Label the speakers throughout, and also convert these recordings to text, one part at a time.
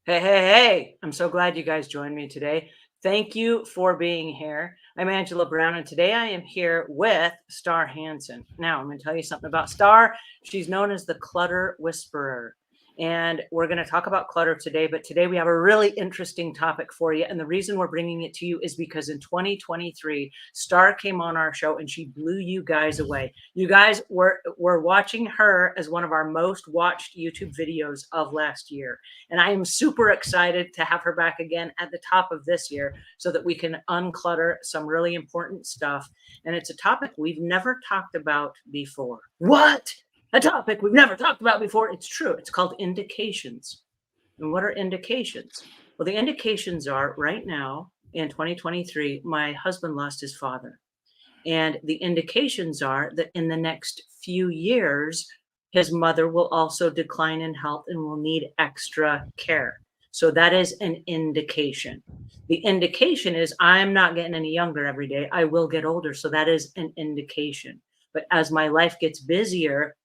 Speaker 1: Hey, hey, hey. I'm so glad you guys joined me today. Thank you for being here. I'm Angela Brown, and today I am here with Star Hansen. Now, I'm going to tell you something about Star. She's known as the Clutter Whisperer. And we're going to talk about clutter today, but today we have a really interesting topic for you. And the reason we're bringing it to you is because in 2023, Star came on our show and she blew you guys away. You guys were watching her as one of our most watched YouTube videos of last year. And I am super excited to have her back again at the top of this year so that we can unclutter some really important stuff. And it's a topic we've never talked about before. What? A topic we've never talked about before. It's true. It's called indications. And what are indications? Well, the indications are right now in 2023, my husband lost his father. And the indications are that in the next few years, his mother will also decline in health and will need extra care. So that is an indication. The indication is I'm not getting any younger every day. I will get older. So that is an indication. But as my life gets busier,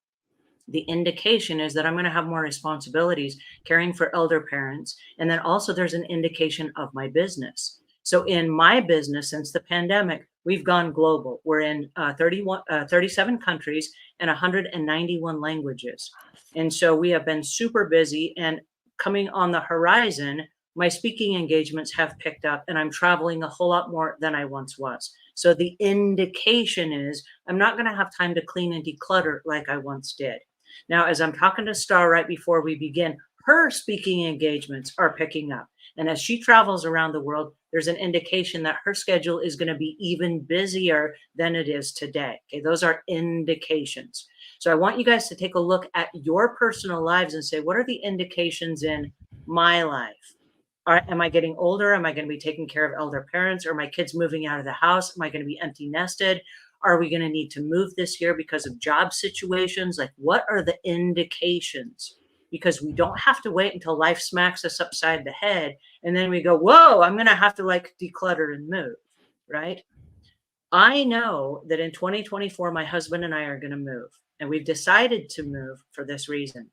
Speaker 1: the indication is that I'm going to have more responsibilities caring for elder parents. And then also there's an indication of my business. So in my business, since the pandemic, we've gone global. We're in 37 countries and 191 languages. And so we have been super busy, and coming on the horizon, my speaking engagements have picked up and I'm traveling a whole lot more than I once was. So the indication is I'm not going to have time to clean and declutter like I once did. Now, as I'm talking to Star right before we begin, her speaking engagements are picking up. And as she travels around the world, there's an indication that her schedule is going to be even busier than it is today. Okay, those are indications. So I want you guys to take a look at your personal lives and say, what are the indications in my life? Am I getting older? Am I going to be taking care of elder parents? Are my kids moving out of the house? Am I going to be empty nested? Are we going to need to move this year because of job situations? Like, what are the indications? Because we don't have to wait until life smacks us upside the head and then we go, whoa, I'm going to have to like declutter and move, right? I know that in 2024, my husband and I are going to move, and we've decided to move for this reason.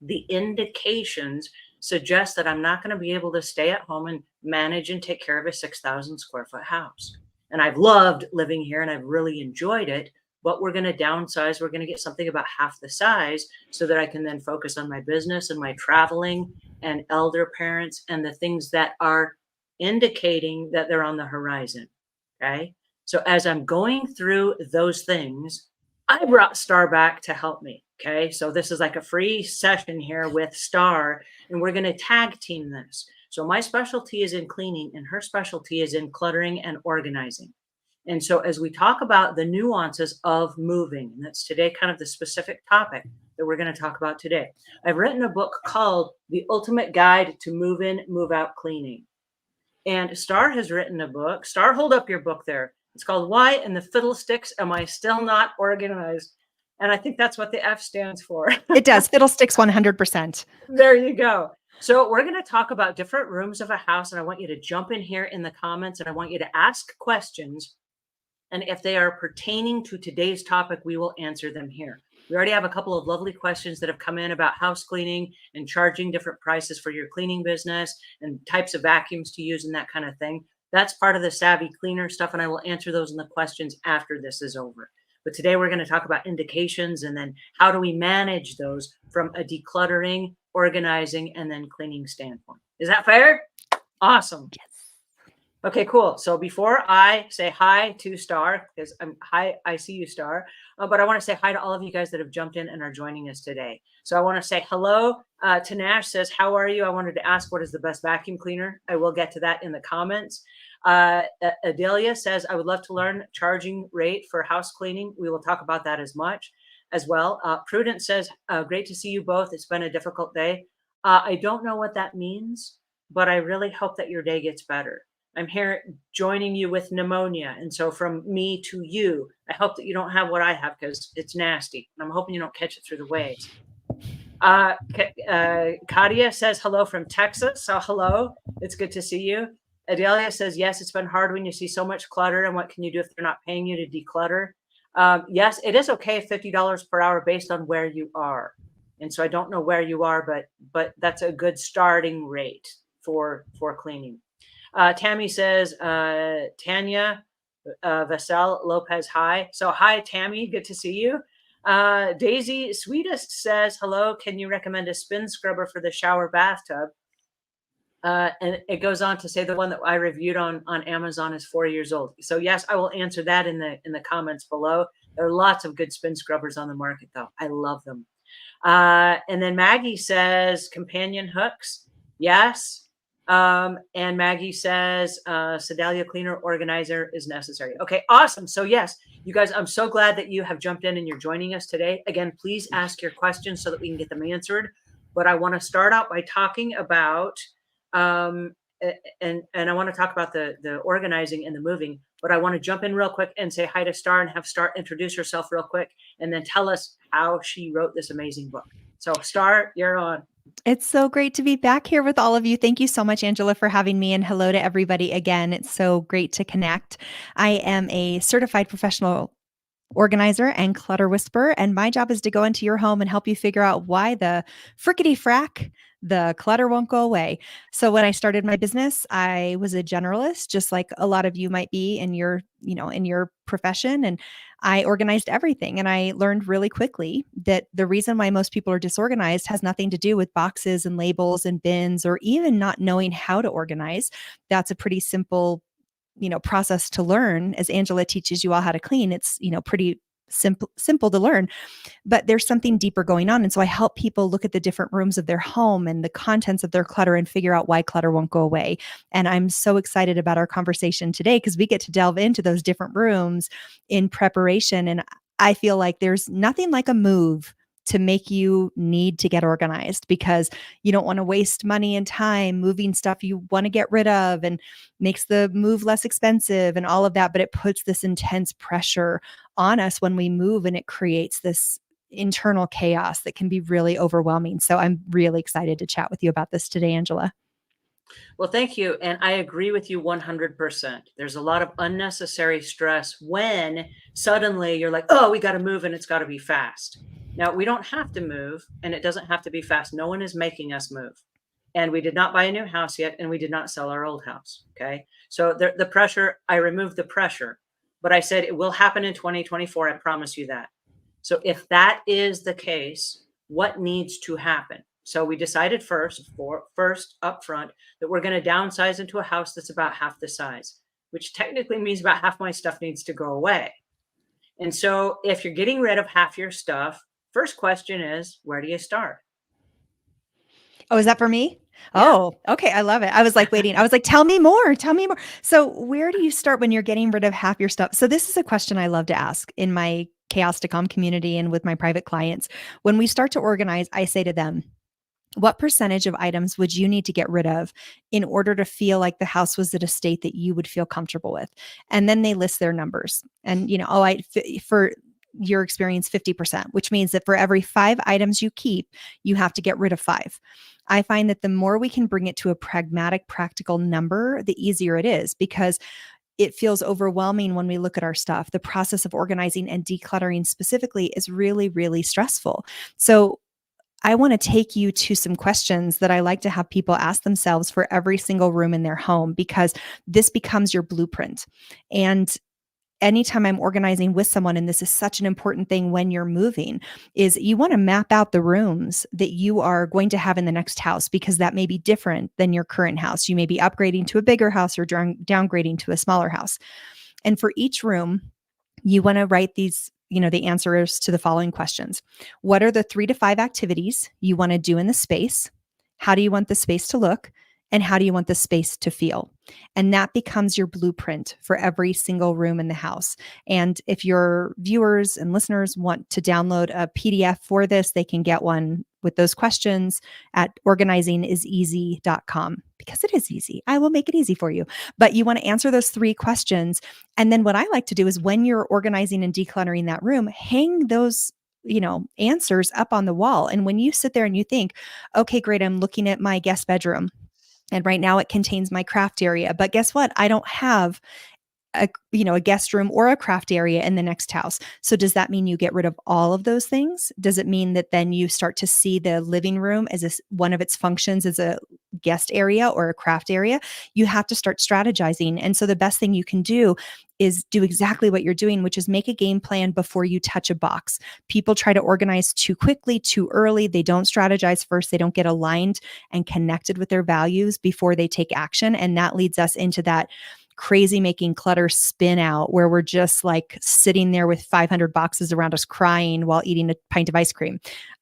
Speaker 1: The indications suggest that I'm not going to be able to stay at home and manage and take care of a 6,000 square foot house. And I've loved living here and I've really enjoyed it, but we're going to downsize. We're going to get something about half the size so that I can then focus on my business and my traveling and elder parents and the things that are indicating that they're on the horizon. Okay. So as I'm going through those things, I brought Star back to help me. Okay. So this is like a free session here with Star, and we're going to tag team this. So my specialty is in cleaning and her specialty is in cluttering and organizing. And so as we talk about the nuances of moving, and that's today kind of the specific topic that we're going to talk about today. I've written a book called The Ultimate Guide to Move In, Move Out Cleaning. And Star has written a book. Star, hold up your book there. It's called Why in the Fiddlesticks Am I Still Not Organized? And I think that's what the F stands for.
Speaker 2: It does. Fiddlesticks 100%.
Speaker 1: There you go. So we're going to talk about different rooms of a house, and I want you to jump in here in the comments, and I want you to ask questions. And if they are pertaining to today's topic, we will answer them here. We already have a couple of lovely questions that have come in about house cleaning and charging different prices for your cleaning business and types of vacuums to use and that kind of thing. That's part of the Savvy Cleaner stuff, and I will answer those in the questions after this is over. But today we're going to talk about indications and then how do we manage those from a decluttering, organizing, and then cleaning standpoint. Is that fair? Awesome.
Speaker 2: Yes.
Speaker 1: Okay, cool. So before I say hi to Star, because I see you, Star, but I want to say hi to all of you guys that have jumped in and are joining us today. So I want to say hello. Tanash says, how are you? I wanted to ask what is the best vacuum cleaner. I will get to that in the comments. Adelia says, I would love to learn charging rate for house cleaning. We will talk about that as well. Prudence says, great to see you both. It's been a difficult day. I don't know what that means, but I really hope that your day gets better. I'm here joining you with pneumonia. And so from me to you, I hope that you don't have what I have because it's nasty. And I'm hoping you don't catch it through the waves. Kadia says hello from Texas. So hello, it's good to see you. Adelia says, yes, it's been hard when you see so much clutter. And what can you do if they're not paying you to declutter? Yes, it is okay, $50 per hour based on where you are. And so I don't know where you are, but that's a good starting rate for cleaning. Tammy says, Tanya Vassell Lopez, hi. So hi, Tammy, good to see you. Daisy Sweetest says, hello, can you recommend a spin scrubber for the shower bathtub? And it goes on to say the one that I reviewed on Amazon is 4 years old. So yes, I will answer that in the comments below. There are lots of good spin scrubbers on the market, though. I love them. And then Maggie says companion hooks. Yes. And Maggie says Sedalia cleaner organizer is necessary. Okay, awesome. So yes, you guys, I'm so glad that you have jumped in and you're joining us today. Again, please ask your questions so that we can get them answered. But I want to start out by talking about and I want to talk about the organizing and the moving, but I want to jump in real quick and say hi to Star and have Star introduce herself real quick and then tell us how she wrote this amazing book. So Star, you're on.
Speaker 2: It's so great to be back here with all of you. Thank you so much, Angela, for having me. And hello to everybody again. It's so great to connect. I am a certified professional organizer and clutter whisperer. And my job is to go into your home and help you figure out why the frickety frack, the clutter won't go away. So when I started my business, I was a generalist, just like a lot of you might be in your, in your profession. And I organized everything. And I learned really quickly that the reason why most people are disorganized has nothing to do with boxes and labels and bins or even not knowing how to organize. That's a pretty simple process to learn. As Angela teaches you all how to clean, it's, pretty simple to learn, but there's something deeper going on. And so I help people look at the different rooms of their home and the contents of their clutter and figure out why clutter won't go away. And I'm so excited about our conversation today because we get to delve into those different rooms in preparation. And I feel like there's nothing like a move to make you need to get organized because you don't want to waste money and time moving stuff you want to get rid of and makes the move less expensive and all of that. But it puts this intense pressure on us when we move and it creates this internal chaos that can be really overwhelming. So I'm really excited to chat with you about this today, Angela.
Speaker 1: Well, thank you. And I agree with you 100%. There's a lot of unnecessary stress when suddenly you're like, oh, we got to move and it's got to be fast. Now, we don't have to move and it doesn't have to be fast. No one is making us move. And we did not buy a new house yet and we did not sell our old house. Okay. So the pressure, I removed the pressure, but I said it will happen in 2024. I promise you that. So if that is the case, what needs to happen? So we decided first up front that we're going to downsize into a house that's about half the size, which technically means about half my stuff needs to go away. And so if you're getting rid of half your stuff, first question is, where do you start?
Speaker 2: Oh, is that for me?
Speaker 1: Yeah.
Speaker 2: Oh, okay. I love it. I was like waiting. I was like, tell me more. Tell me more. So where do you start when you're getting rid of half your stuff? So this is a question I love to ask in my Chaos to Calm community and with my private clients. When we start to organize, I say to them, what percentage of items would you need to get rid of in order to feel like the house was at a state that you would feel comfortable with? And then they list their numbers. And, for your experience, 50%, which means that for every 5 items you keep, you have to get rid of 5. I find that the more we can bring it to a pragmatic, practical number, the easier it is because it feels overwhelming when we look at our stuff. The process of organizing and decluttering specifically is really, really stressful. So I want to take you to some questions that I like to have people ask themselves for every single room in their home, because this becomes your blueprint. And anytime I'm organizing with someone, and this is such an important thing when you're moving, is you want to map out the rooms that you are going to have in the next house, because that may be different than your current house. You may be upgrading to a bigger house or downgrading to a smaller house. And for each room, you want to write these, the answers to the following questions. What are the 3 to 5 activities you want to do in the space? How do you want the space to look? And how do you want the space to feel? And that becomes your blueprint for every single room in the house. And if your viewers and listeners want to download a PDF for this, they can get one with those questions at organizingiseasy.com, because it is easy. I will make it easy for you. But you want to answer those 3 questions. And then what I like to do is when you're organizing and decluttering that room, hang those answers up on the wall. And when you sit there and you think, okay, great, I'm looking at my guest bedroom. And right now it contains my craft area. But guess what? I don't have a guest room or a craft area in the next house. So does that mean you get rid of all of those things? Does it mean that then you start to see the living room as one of its functions as a guest area or a craft area? You have to start strategizing. And so the best thing you can do is do exactly what you're doing, which is make a game plan before you touch a box. People try to organize too quickly, too early. They don't strategize first. They don't get aligned and connected with their values before they take action. And that leads us into that crazy making clutter spin out where we're just like sitting there with 500 boxes around us crying while eating a pint of ice cream.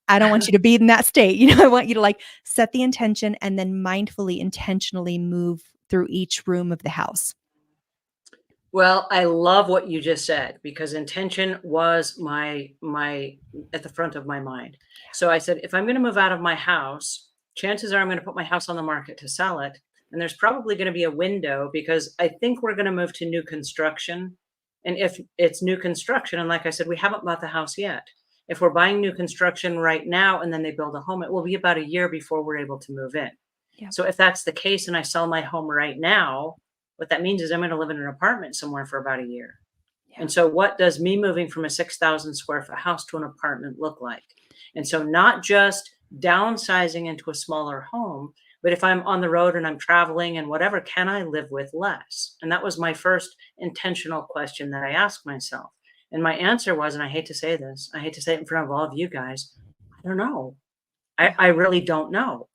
Speaker 2: I don't want you to be in that state. I want you to like set the intention and then mindfully, intentionally move through each room of the house.
Speaker 1: Well, I love what you just said because intention was my at the front of my mind. So I said, if I'm going to move out of my house, chances are I'm going to put my house on the market to sell it. And there's probably going to be a window because I think we're going to move to new construction. And if it's new construction, and like I said, we haven't bought the house yet. If we're buying new construction right now and then they build a home, it will be about a year before we're able to move in.
Speaker 2: Yeah.
Speaker 1: So if that's the case and I sell my home right now, what that means is I'm going to live in an apartment somewhere for about a year.
Speaker 2: Yeah.
Speaker 1: And so what does me moving from a 6,000 square foot house to an apartment look like? And so not just downsizing into a smaller home, but if I'm on the road and I'm traveling and whatever, can I live with less? And that was my first intentional question that I asked myself. And my answer was, and I hate to say this, I hate to say it in front of all of you guys, I don't know. I really don't know.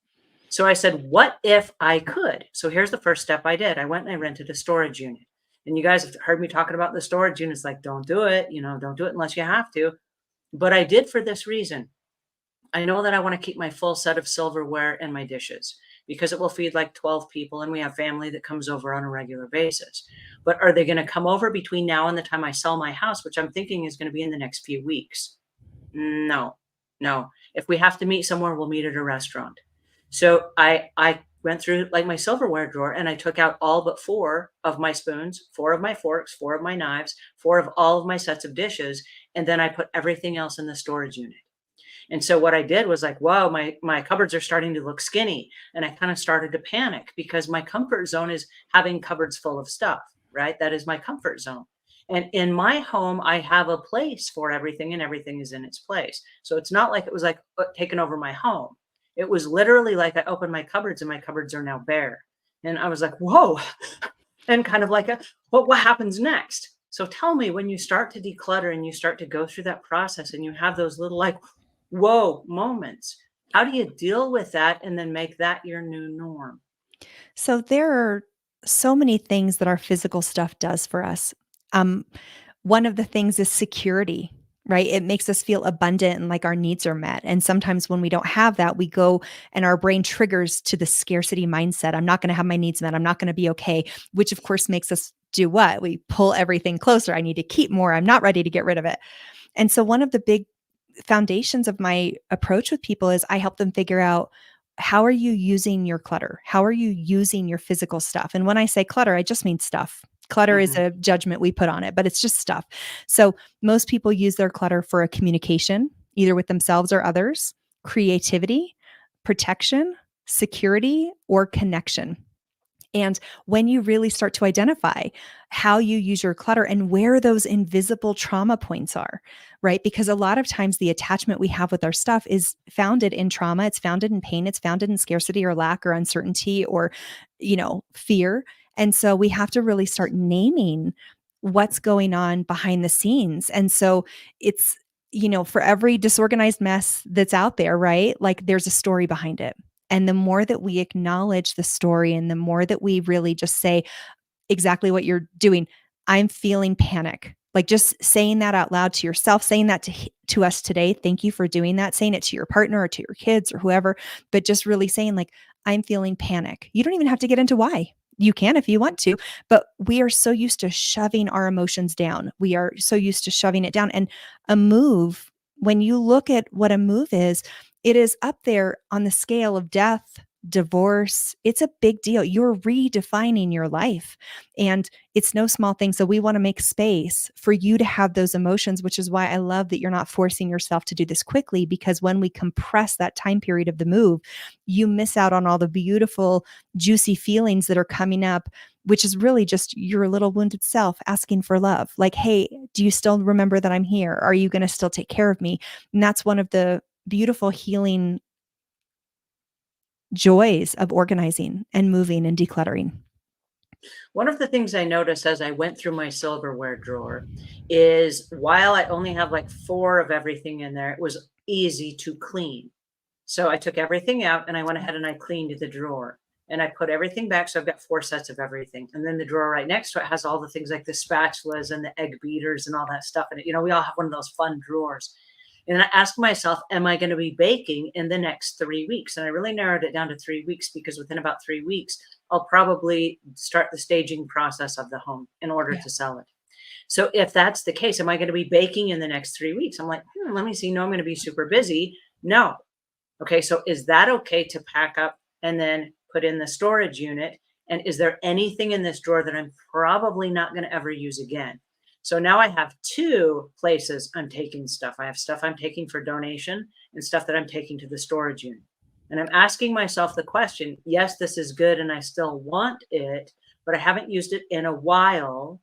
Speaker 1: So I said, what if I could? So here's the first step I did. I went and I rented a storage unit. And you guys have heard me talking about the storage units, like, don't do it, don't do it unless you have to. But I did for this reason. I know that I want to keep my full set of silverware and my dishes because it will feed like 12 people and we have family that comes over on a regular basis. But are they going to come over between now and the time I sell my house, which I'm thinking is going to be in the next few weeks? No. If we have to meet somewhere, we'll meet at a restaurant. So I went through like my silverware drawer and I took out all but 4 of my spoons, 4 of my forks, 4 of my knives, 4 of all of my sets of dishes. And then I put everything else in the storage unit. And so what I did was like, whoa, my cupboards are starting to look skinny. And I kind of started to panic because my comfort zone is having cupboards full of stuff, right? That is my comfort zone. And in my home, I have a place for everything and everything is in its place. So it's not like it was like taking over my home. It was literally like I opened my cupboards and my cupboards are now bare. And I was like, whoa, and kind of like, what happens next? So tell me, when you start to declutter and you start to go through that process and you have those little like, whoa moments, how do you deal with that and then make that your new norm?
Speaker 2: So there are so many things that our physical stuff does for us. Um, One of the things is security, right? It makes us feel abundant and like our needs are met. And sometimes when we don't have that, we go and our brain triggers to the scarcity mindset. I'm not going to have my needs met. I'm not going to be okay, which of course makes us do what? We pull everything closer. I need to keep more. I'm not ready to get rid of it. And so one of the big foundations of my approach with people is I help them figure out, how are you using your clutter? How are you using your physical stuff? And when I say clutter, I just mean stuff. Clutter is a judgment we put on it, but it's just stuff. So most people use their clutter for a communication, either with themselves or others, creativity, protection, security, or connection. And when you really start to identify how you use your clutter and where those invisible trauma points are, right? Because a lot of times the attachment we have with our stuff is founded in trauma, it's founded in pain, it's founded in scarcity or lack or uncertainty or, fear. And so we have to really start naming what's going on behind the scenes. And so it's, for every disorganized mess that's out there, right? Like there's a story behind it. And the more that we acknowledge the story and the more that we really just say exactly what you're doing, I'm feeling panic. Like just saying that out loud to yourself, saying that to us today. Thank you for doing that. Saying it to your partner or to your kids or whoever, but just really saying like, I'm feeling panic. You don't even have to get into why. You can if you want to, but we are so used to shoving our emotions down. We are so used to shoving it down. And a move, when you look at what a move is, it is up there on the scale of death, divorce. It's a big deal. You're redefining your life and it's no small thing. So we want to make space for you to have those emotions, which is why I love that you're not forcing yourself to do this quickly, because when we compress that time period of the move, you miss out on all the beautiful, juicy feelings that are coming up which is really just your little wounded self asking for love. Like, hey, do you still remember that I'm here? Are you going to still take care of me? And that's one of the beautiful healing joys of organizing and moving and decluttering.
Speaker 1: One of the things I noticed as I went through my silverware drawer is while I only have like 4 of everything in there, it was easy to clean. So I took everything out and I went ahead and I cleaned the drawer and I put everything back. So I've got 4 sets of everything. And then the drawer right next to it has all the things like the spatulas and the egg beaters and all that stuff in it. We all have one of those fun drawers. And I asked myself, am I going to be baking in the next 3 weeks? And I really narrowed it down to 3 weeks because within about 3 weeks, I'll probably start the staging process of the home in order
Speaker 2: Yeah.
Speaker 1: to sell it. So if that's the case, am I going to be baking in the next 3 weeks? I'm like, let me see. No, I'm going to be super busy. No. Okay. So is that okay to pack up and then put in the storage unit? And is there anything in this drawer that I'm probably not going to ever use again? So now I have 2 places I'm taking stuff. I have stuff I'm taking for donation and stuff that I'm taking to the storage unit. And I'm asking myself the question, yes, this is good and I still want it, but I haven't used it in a while.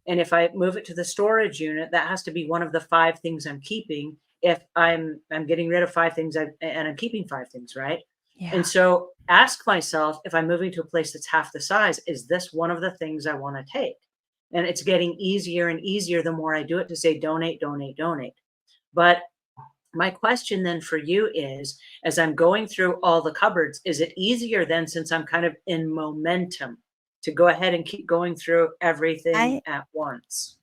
Speaker 1: And if I move it to the storage unit, that has to be one of the 5 things I'm keeping. If I'm getting rid of 5 things and I'm keeping 5 things, right? And
Speaker 2: Yeah.
Speaker 1: so ask myself, if I'm moving to a place that's half the size, is this one of the things I want to take? And it's getting easier and easier the more I do it to say donate, donate, donate. But my question then for you is, as I'm going through all the cupboards, is it easier then, since I'm kind of in momentum, to go ahead and keep going through everything
Speaker 2: I
Speaker 1: at once?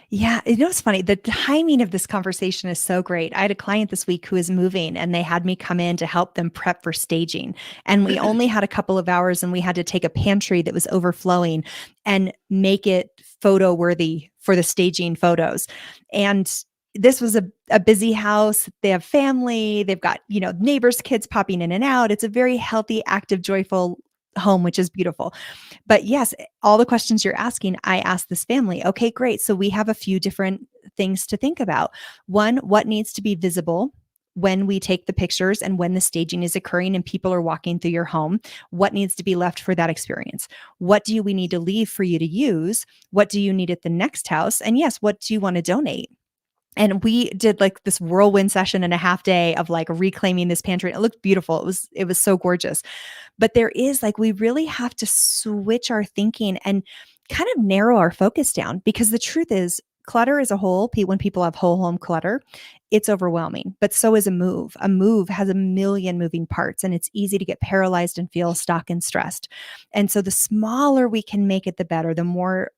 Speaker 2: Yeah, it's funny. The timing of this conversation is so great. I had a client this week who is moving and they had me come in to help them prep for staging. And we only had a couple of hours and we had to take a pantry that was overflowing and make it photo worthy for the staging photos. And this was a busy house. They have family, they've got, neighbors' kids popping in and out. It's a very healthy, active, joyful home, which is beautiful. But yes, all the questions you're asking, I asked this family. Okay, great. So we have a few different things to think about. One, what needs to be visible when we take the pictures and when the staging is occurring and people are walking through your home? What needs to be left for that experience? What do we need to leave for you to use? What do you need at the next house? And yes, what do you want to donate? And we did like this whirlwind session and a half day of like reclaiming this pantry. It looked beautiful. It was so gorgeous. But there is like, we really have to switch our thinking and kind of narrow our focus down, because the truth is, clutter as a whole, when people have whole home clutter, it's overwhelming, but so is a move. A move has a million moving parts and it's easy to get paralyzed and feel stuck and stressed. And so the smaller we can make it, the better. The more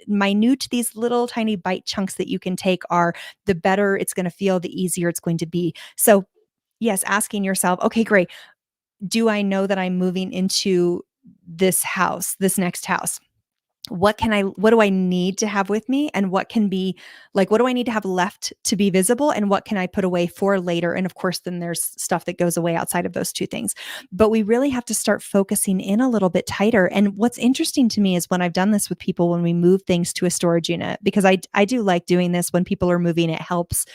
Speaker 2: minute these little tiny bite chunks that you can take are, the better it's going to feel, the easier it's going to be. So yes, asking yourself, okay, great. Do I know that I'm moving into this house, this next house? What do I need to have with me? And what can be like, what do I need to have left to be visible? And what can I put away for later? And of course, then there's stuff that goes away outside of those 2 things. But we really have to start focusing in a little bit tighter. And what's interesting to me is when I've done this with people, when we move things to a storage unit, because I do like doing this when people are moving, it helps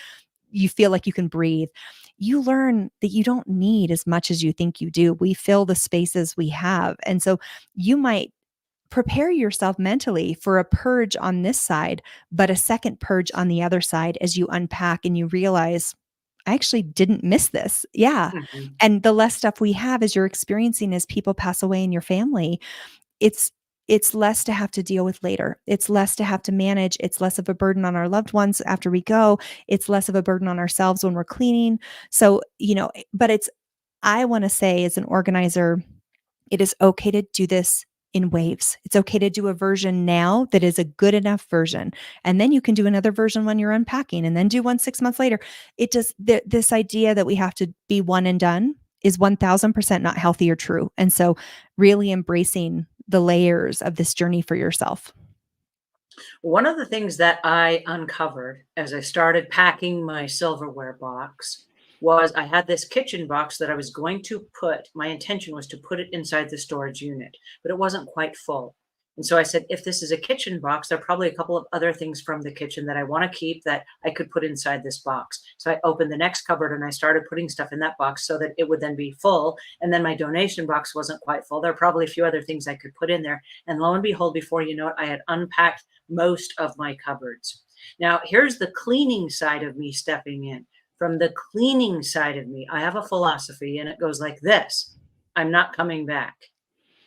Speaker 2: you feel like you can breathe. You learn that you don't need as much as you think you do. We fill the spaces we have. And so you might prepare yourself mentally for a purge on this side, but a second purge on the other side as you unpack and you realize, I actually didn't miss this. Yeah.
Speaker 1: Mhm.
Speaker 2: And the less stuff we have as you're experiencing as people pass away in your family, it's it's less to have to deal with later. It's less to have to manage. It's less of a burden on our loved ones after we go. It's less of a burden on ourselves when we're cleaning. So, but I want to say as an organizer, it is okay to do this in waves. It's okay to do a version now that is a good enough version. And then you can do another version when you're unpacking and then do one 6 months later. It just, this idea that we have to be one and done is 1000% not healthy or true. And so really embracing the layers of this journey for yourself.
Speaker 1: One of the things that I uncovered as I started packing my silverware box was I had this kitchen box that I was going to put, my intention was to put it inside the storage unit, but it wasn't quite full. And so I said, if this is a kitchen box, there are probably a couple of other things from the kitchen that I want to keep that I could put inside this box. So I opened the next cupboard and I started putting stuff in that box so that it would then be full. And then my donation box wasn't quite full. There are probably a few other things I could put in there. And lo and behold, before you know it, I had unpacked most of my cupboards. Now, here's the cleaning side of me stepping in. From the cleaning side of me, I have a philosophy and it goes like this: I'm not coming back.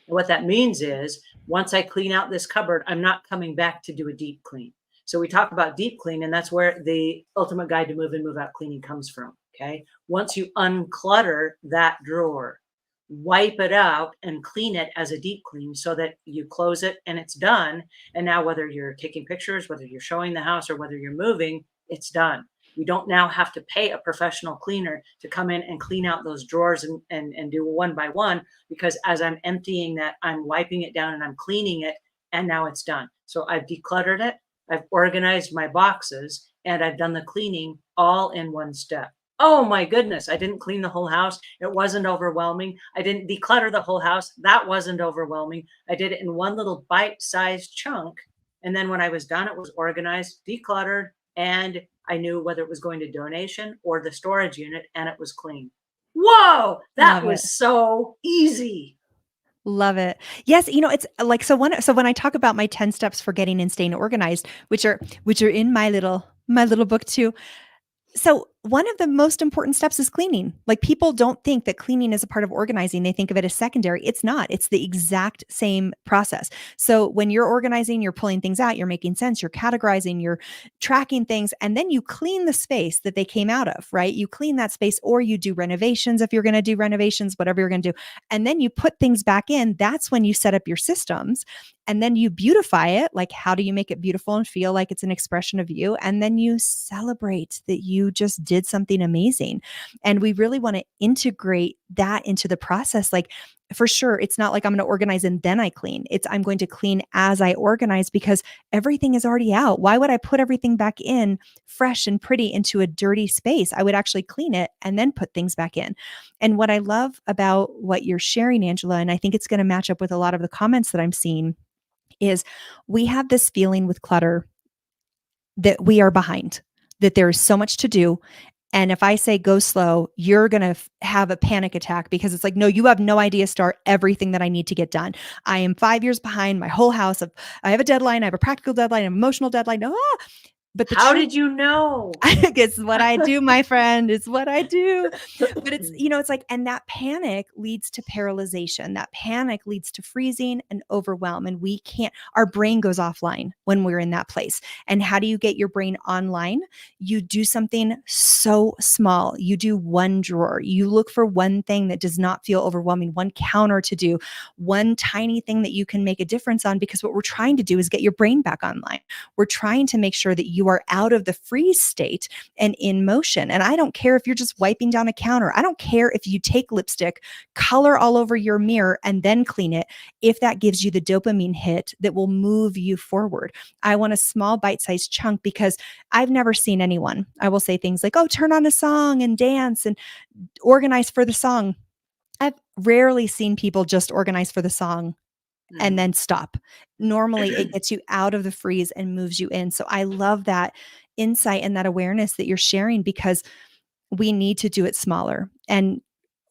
Speaker 1: And what that means is once I clean out this cupboard, I'm not coming back to do a deep clean. So we talk about deep clean, and that's where the ultimate guide to move in, move out cleaning comes from. Okay. Once you unclutter that drawer, wipe it out and clean it as a deep clean so that you close it and it's done. And now, whether you're taking pictures, whether you're showing the house, or whether you're moving, it's done. We don't now have to pay a professional cleaner to come in and clean out those drawers and do one by one, because as I'm emptying that, I'm wiping it down and I'm cleaning it, and now it's done. So I've decluttered it, I've organized my boxes, and I've done the cleaning all in one step. Oh my goodness, I didn't clean the whole house. It wasn't overwhelming. I didn't declutter the whole house. That wasn't overwhelming. I did it in one little bite-sized chunk. And then when I was done, it was organized, decluttered, and I knew whether it was going to donation or the storage unit, and it was clean. Whoa, that
Speaker 2: Love it.
Speaker 1: was so easy.
Speaker 2: Love it. Yes, it's like so when I talk about my 10 steps for getting and staying organized, which are in my little book too. So one of the most important steps is cleaning. Like, people don't think that cleaning is a part of organizing. They think of it as secondary. It's not. It's the exact same process. So when you're organizing, you're pulling things out, you're making sense, you're categorizing, you're tracking things, and then you clean the space that they came out of, right? You clean that space, or you do renovations if you're going to do renovations, whatever you're going to do. And then you put things back in. That's when you set up your systems. And then you beautify it. Like, how do you make it beautiful and feel like it's an expression of you? And then you celebrate that you just did something amazing. And we really want to integrate that into the process. Like, for sure, it's not like I'm going to organize and then I clean. It's I'm going to clean as I organize, because everything is already out. Why would I put everything back in fresh and pretty into a dirty space? I would actually clean it and then put things back in. And what I love about what you're sharing, Angela, and I think it's going to match up with a lot of the comments that I'm seeing, is we have this feeling with clutter that we are behind, that there is so much to do. And if I say go slow, you're going to have a panic attack, because it's like, no, you have no idea, Star, everything that I need to get done. I am 5 years behind my whole house. I have a deadline. I have a practical deadline, an emotional deadline. But the
Speaker 1: How
Speaker 2: truth,
Speaker 1: did you know?
Speaker 2: it's what I do, my friend. It's what I do. But it's like, and that panic leads to paralyzation. That panic leads to freezing and overwhelm. And our brain goes offline when we're in that place. And how do you get your brain online? You do something so small. You do one drawer. You look for one thing that does not feel overwhelming, one counter to do, one tiny thing that you can make a difference on, because what we're trying to do is get your brain back online. We're trying to make sure that you are out of the freeze state and in motion. And I don't care if you're just wiping down a counter. I don't care if you take lipstick, color all over your mirror, and then clean it, if that gives you the dopamine hit that will move you forward. I want a small bite-sized chunk, because I've never seen anyone, I will say things like, oh, turn on a song and dance and organize for the song. I've rarely seen people just organize for the song and then stop. Normally it gets you out of the freeze and moves you in. So I love that insight and that awareness that you're sharing, because we need to do it smaller. And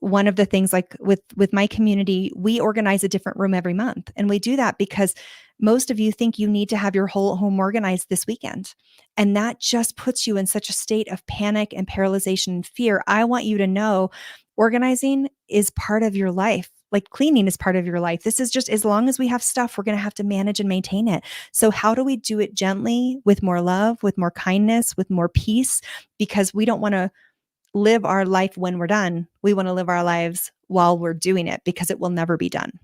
Speaker 2: one of the things, like with my community, we organize a different room every month. And we do that because most of you think you need to have your whole home organized this weekend. And that just puts you in such a state of panic and paralyzation and fear. I want you to know organizing is part of your life. Like, cleaning is part of your life. This is just, as long as we have stuff, we're going to have to manage and maintain it. So how do we do it gently, with more love, with more kindness, with more peace? Because we don't want to live our life when we're done. We want to live our lives while we're doing it, because it will never be done.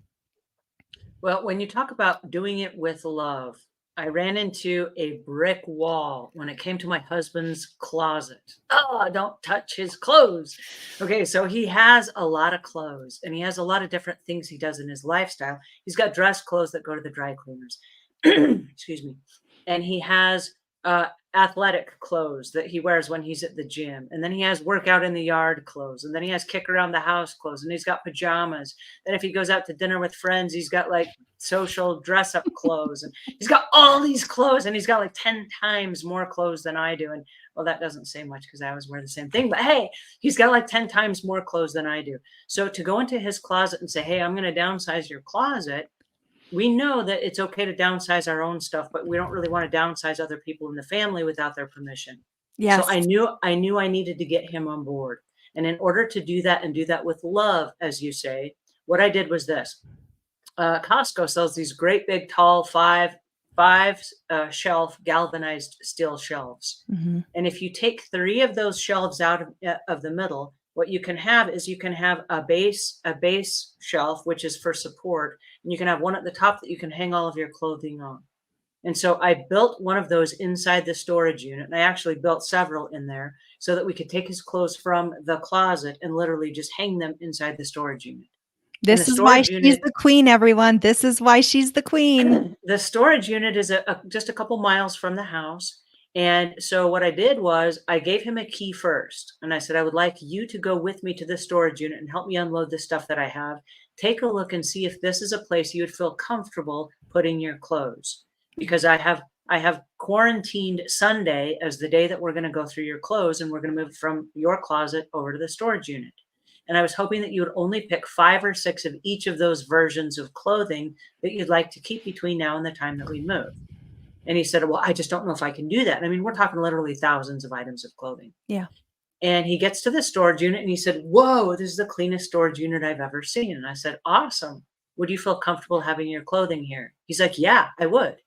Speaker 1: Well, when you talk about doing it with love, I ran into a brick wall when it came to my husband's closet. Oh, don't touch his clothes. Okay, so he has a lot of clothes, and he has a lot of different things he does in his lifestyle. He's got dress clothes that go to the dry cleaners. Excuse me. And he has athletic clothes that he wears when he's at the gym. And then he has workout in the yard clothes. And then he has kick around the house clothes. And he's got pajamas. Then if he goes out to dinner with friends, he's got like social dress up clothes. And he's got all these clothes. And he's got like 10 times more clothes than I do. And well, that doesn't say much because I always wear the same thing. But hey, he's got like 10 times more clothes than I do. So to go into his closet and say, hey, I'm going to downsize your closet, we know that it's okay to downsize our own stuff, but we don't really want to downsize other people in the family without their permission.
Speaker 2: Yes.
Speaker 1: So I knew I needed to get him on board. And in order to do that and do that with love, as you say, what I did was this. Costco sells these great big tall five shelf galvanized steel shelves.
Speaker 2: Mm-hmm.
Speaker 1: And if you take 3 of those shelves out of the middle, what you can have is you can have a base shelf, which is for support. And you can have one at the top that you can hang all of your clothing on. And so I built one of those inside the storage unit. And I actually built several in there so that we could take his clothes from the closet and literally just hang them inside the storage unit.
Speaker 2: This is why she's the queen, everyone. This is why she's the queen.
Speaker 1: The storage unit is just a couple miles from the house. And so what I did was I gave him a key first. And I said, I would like you to go with me to the storage unit and help me unload the stuff that I have. Take a look and see if this is a place you would feel comfortable putting your clothes. Because I have quarantined Sunday as the day that we're going to go through your clothes, and we're going to move from your closet over to the storage unit. And I was hoping that you would only pick 5 or 6 of each of those versions of clothing that you'd like to keep between now and the time that we move. And he said, well, I just don't know if I can do that. And I mean, we're talking literally thousands of items of clothing.
Speaker 2: Yeah.
Speaker 1: And he gets to the storage unit and he said, whoa, this is the cleanest storage unit I've ever seen. And I said, awesome. Would you feel comfortable having your clothing here? He's like, yeah, I would.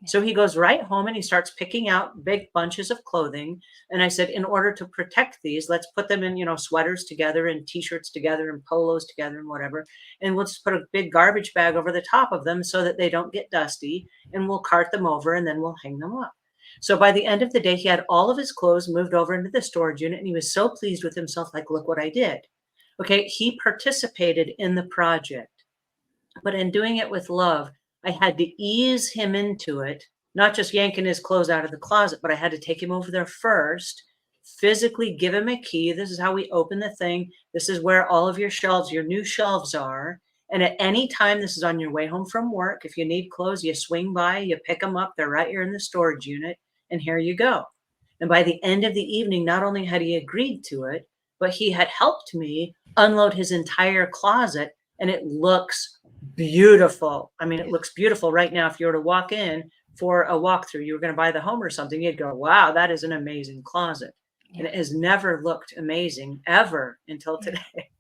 Speaker 1: So he goes right home and he starts picking out big bunches of clothing. And I said, in order to protect these, let's put them in, sweaters together and t-shirts together and polos together and whatever. And we'll just put a big garbage bag over the top of them so that they don't get dusty, and we'll cart them over and then we'll hang them up. So by the end of the day, he had all of his clothes moved over into the storage unit, and he was so pleased with himself. Like, look what I did. Okay. He participated in the project, but in doing it with love, I had to ease him into it, not just yanking his clothes out of the closet, but I had to take him over there first, physically give him a key. This is how we open the thing. This is where all of your shelves, your new shelves are. And at any time, this is on your way home from work. If you need clothes, you swing by, you pick them up. They're right here in the storage unit, and here you go. And by the end of the evening, not only had he agreed to it, but he had helped me unload his entire closet, and it looks beautiful. I mean, it looks beautiful right now. If you were to walk in for a walkthrough, you were going to buy the home or something, you'd go, wow, that is an amazing closet. Yeah. And it has never looked amazing ever until today.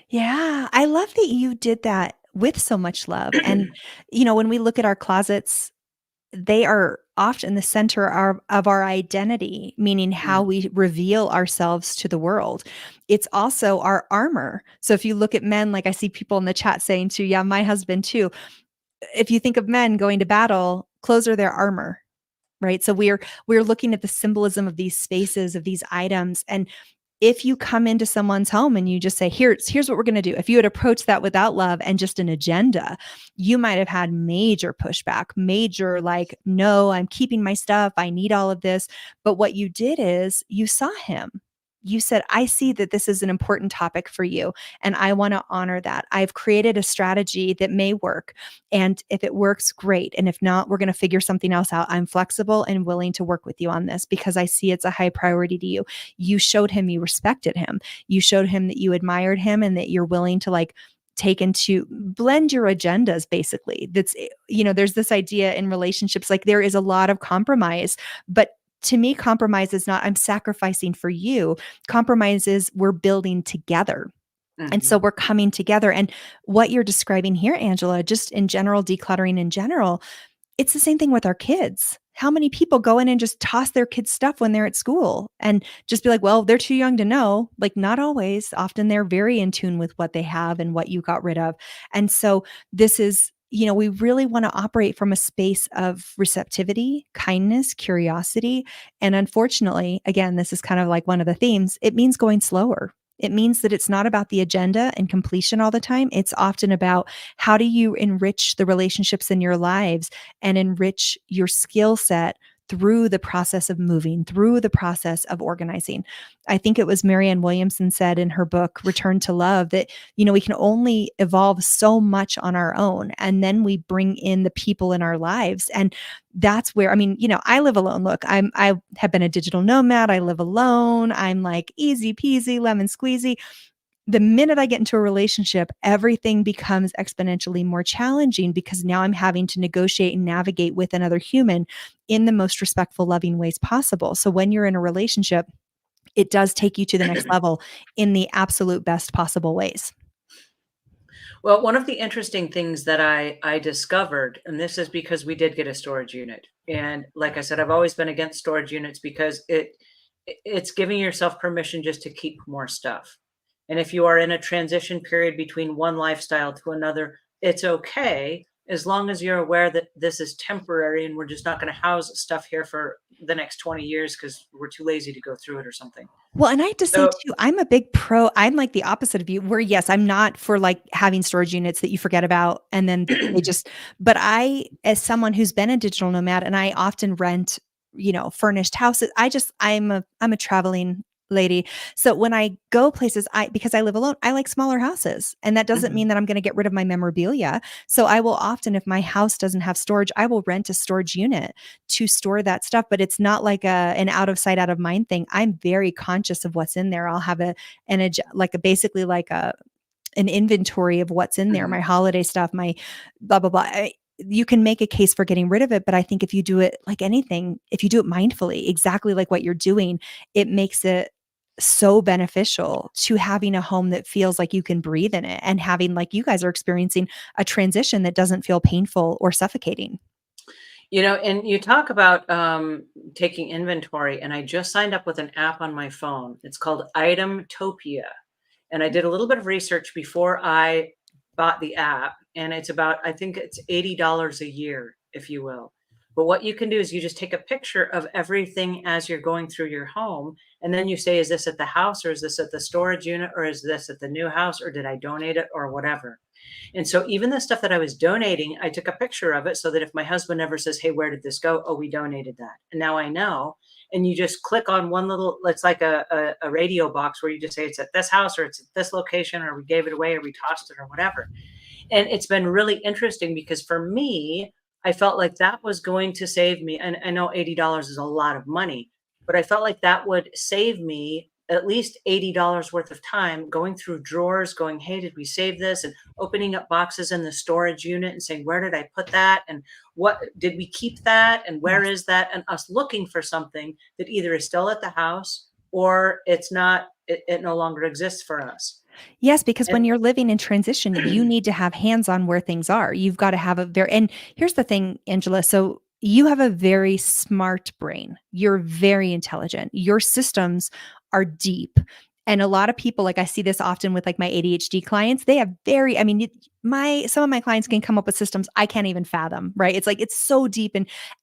Speaker 2: Yeah. I love that you did that with so much love. And, when we look at our closets, they are often the center of our identity, meaning how we reveal ourselves to the world. It's also our armor. So if you look at men, like I see people in the chat saying too, yeah, my husband too. If you think of men going to battle, clothes are their armor, right? So we're looking at the symbolism of these spaces, of these items. And if you come into someone's home and you just say, here's what we're going to do. If you had approached that without love and just an agenda, you might have had major pushback, major like, no, I'm keeping my stuff. I need all of this. But what you did is you saw him. You said, I see that this is an important topic for you, and I want to honor that. I've created a strategy that may work. And if it works, great. And if not, we're going to figure something else out. I'm flexible and willing to work with you on this because I see it's a high priority to you. You showed him you respected him. You showed him that you admired him and that you're willing to take into blend your agendas, basically. That's, there's this idea in relationships, like there is a lot of compromise, but to me, compromise is not, I'm sacrificing for you. Compromise is we're building together. Mm-hmm. And so we're coming together. And what you're describing here, Angela, just in general, decluttering in general, it's the same thing with our kids. How many people go in and just toss their kids' stuff when they're at school and just be like, well, they're too young to know. Like, not always. Often they're very in tune with what they have and what you got rid of. And so this is, we really want to operate from a space of receptivity, kindness, curiosity. And unfortunately, again, this is kind of like one of the themes. It means going slower. It means that it's not about the agenda and completion all the time. It's often about how do you enrich the relationships in your lives and enrich your skill set through the process of moving, through the process of organizing. I think it was Marianne Williamson said in her book, Return to Love, that, we can only evolve so much on our own. And then we bring in the people in our lives. And that's where, I live alone. Look, I have been a digital nomad. I live alone. I'm like easy peasy, lemon squeezy. The minute I get into a relationship, everything becomes exponentially more challenging because now I'm having to negotiate and navigate with another human in the most respectful, loving ways possible. So when you're in a relationship, it does take you to the next level in the absolute best possible ways.
Speaker 1: Well, one of the interesting things that I discovered, and this is because we did get a storage unit, and like I said, I've always been against storage units because it's giving yourself permission just to keep more stuff. And if you are in a transition period between one lifestyle to another, it's okay as long as you're aware that this is temporary and we're just not going to house stuff here for the next 20 years because we're too lazy to go through it or something.
Speaker 2: Well, and I have to say
Speaker 1: So
Speaker 2: too, I'm a big pro. I'm like the opposite of you, where yes, I'm not for like having storage units that you forget about and then they just, but I, as someone who's been a digital nomad and I often rent, furnished houses, I'm a traveling lady. So when I go places, because I live alone, I like smaller houses. And that doesn't
Speaker 1: mhm.
Speaker 2: mean that I'm going to get rid of my memorabilia. So I will often, if my house doesn't have storage, I will rent a storage unit to store that stuff, but it's not like an out of sight, out of mind thing. I'm very conscious of what's in there. I'll have basically like an inventory of what's in there,
Speaker 1: Mhm.
Speaker 2: my holiday stuff, my blah, blah, blah. You can make a case for getting rid of it, but I think if you do it like anything, if you do it mindfully, exactly like what you're doing, it makes it so beneficial to having a home that feels like you can breathe in it and having, like you guys are experiencing, a transition that doesn't feel painful or suffocating.
Speaker 1: And you talk about taking inventory, and I just signed up with an app on my phone. It's called Itemtopia. And I did a little bit of research before I bought the app, and it's about, I think it's $80 a year, if you will. But what you can do is you just take a picture of everything as you're going through your home, and then you say, is this at the house, or is this at the storage unit, or is this at the new house, or did I donate it, or whatever? And so even the stuff that I was donating, I took a picture of it so that if my husband ever says, hey, where did this go? Oh, we donated that. And now I know. And you just click on one little, it's like a radio box where you just say it's at this house or it's at this location or we gave it away or we tossed it or whatever. And it's been really interesting because for me, I felt like that was going to save me. And I know $80 is a lot of money, but I felt like that would save me at least $80 worth of time going through drawers, going, hey, did we save this? And opening up boxes in the storage unit and saying, where did I put that? And what did we keep that? And where
Speaker 2: Yes.
Speaker 1: is that? And us looking for something that either is still at the house or it's not, it no longer exists for us.
Speaker 2: Yes, because when
Speaker 1: And
Speaker 2: you're living in transition, you need to have hands on where things are. You've got to have and here's the thing, Angela. So you have a very smart brain. You're very intelligent. Your systems are deep. And a lot of people, like I see this often with like my ADHD clients, they have some of my clients can come up with systems I can't even fathom, right? It's like it's so deep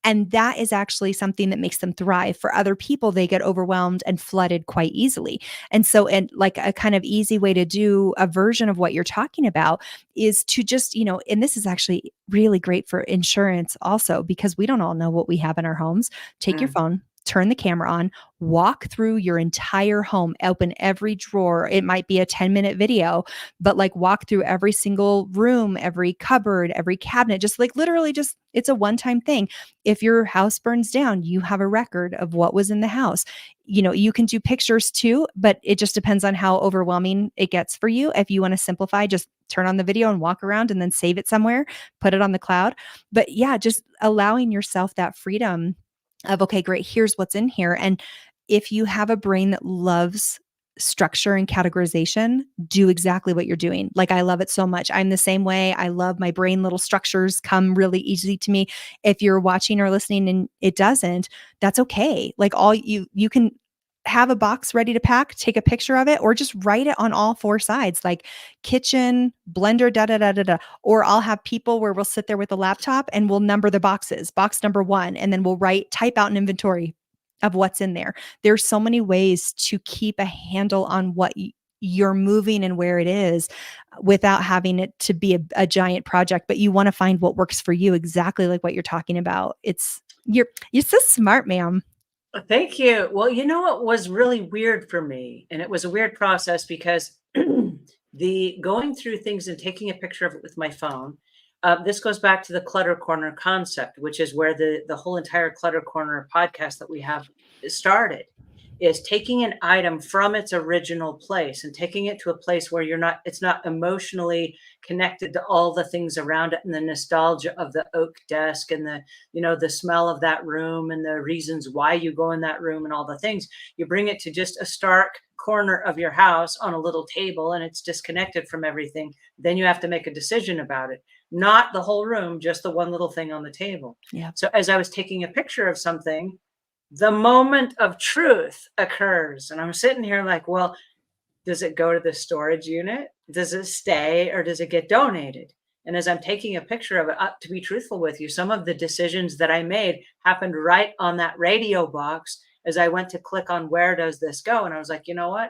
Speaker 2: and that is actually something that makes them thrive. For other people, they get overwhelmed and flooded quite easily. And like a kind of easy way to do a version of what you're talking about is to just, and this is actually really great for insurance also, because we don't all know what we have in our homes. Take your
Speaker 1: mm,
Speaker 2: phone, turn the camera on, walk through your entire home, open every drawer. It might be a 10-minute video, but like walk through every single room, every cupboard, every cabinet, just like literally just, it's a one-time thing. If your house burns down, you have a record of what was in the house. You can do pictures too, but it just depends on how overwhelming it gets for you. If you want to simplify, just turn on the video and walk around and then save it somewhere, put it on the cloud. But yeah, just allowing yourself that freedom of, okay, great, here's what's in here. And if you have a brain that loves structure and categorization, do exactly what you're doing. Like I love it so much. I'm the same way. I love my brain little structures come really easy to me. If you're watching or listening and it doesn't, that's okay. Like all you can have a box ready to pack, take a picture of it, or just write it on all four sides, like kitchen, blender, da da da da da. Or I'll have people where we'll sit there with a laptop and we'll number the boxes, box number 1, and then we'll type out an inventory of what's in there. There's so many ways to keep a handle on what you're moving and where it is without having it to be a giant project, but you want to find what works for you, exactly like what you're talking about. You're so smart, ma'am.
Speaker 1: Thank you. Well, you know what was really weird for me, and it was a weird process because the going through things and taking a picture of it with my phone. This goes back to the Clutter Corner concept, which is where the whole entire Clutter Corner podcast that we have started. Is taking an item from its original place and taking it to a place where it's not emotionally connected to all the things around it and the nostalgia of the oak desk and the smell of that room and the reasons why you go in that room and all the things. You bring it to just a stark corner of your house on a little table and it's disconnected from everything. Then you have to make a decision about it, not the whole room, just the one little thing on the table.
Speaker 2: Yeah.
Speaker 1: So as I was taking a picture of something, the moment of truth occurs. And I'm sitting here like, well, does it go to the storage unit? Does it stay or does it get donated? And as I'm taking a picture of it, to be truthful with you, some of the decisions that I made happened right on that radio box as I went to click on where does this go. And I was like, you know what?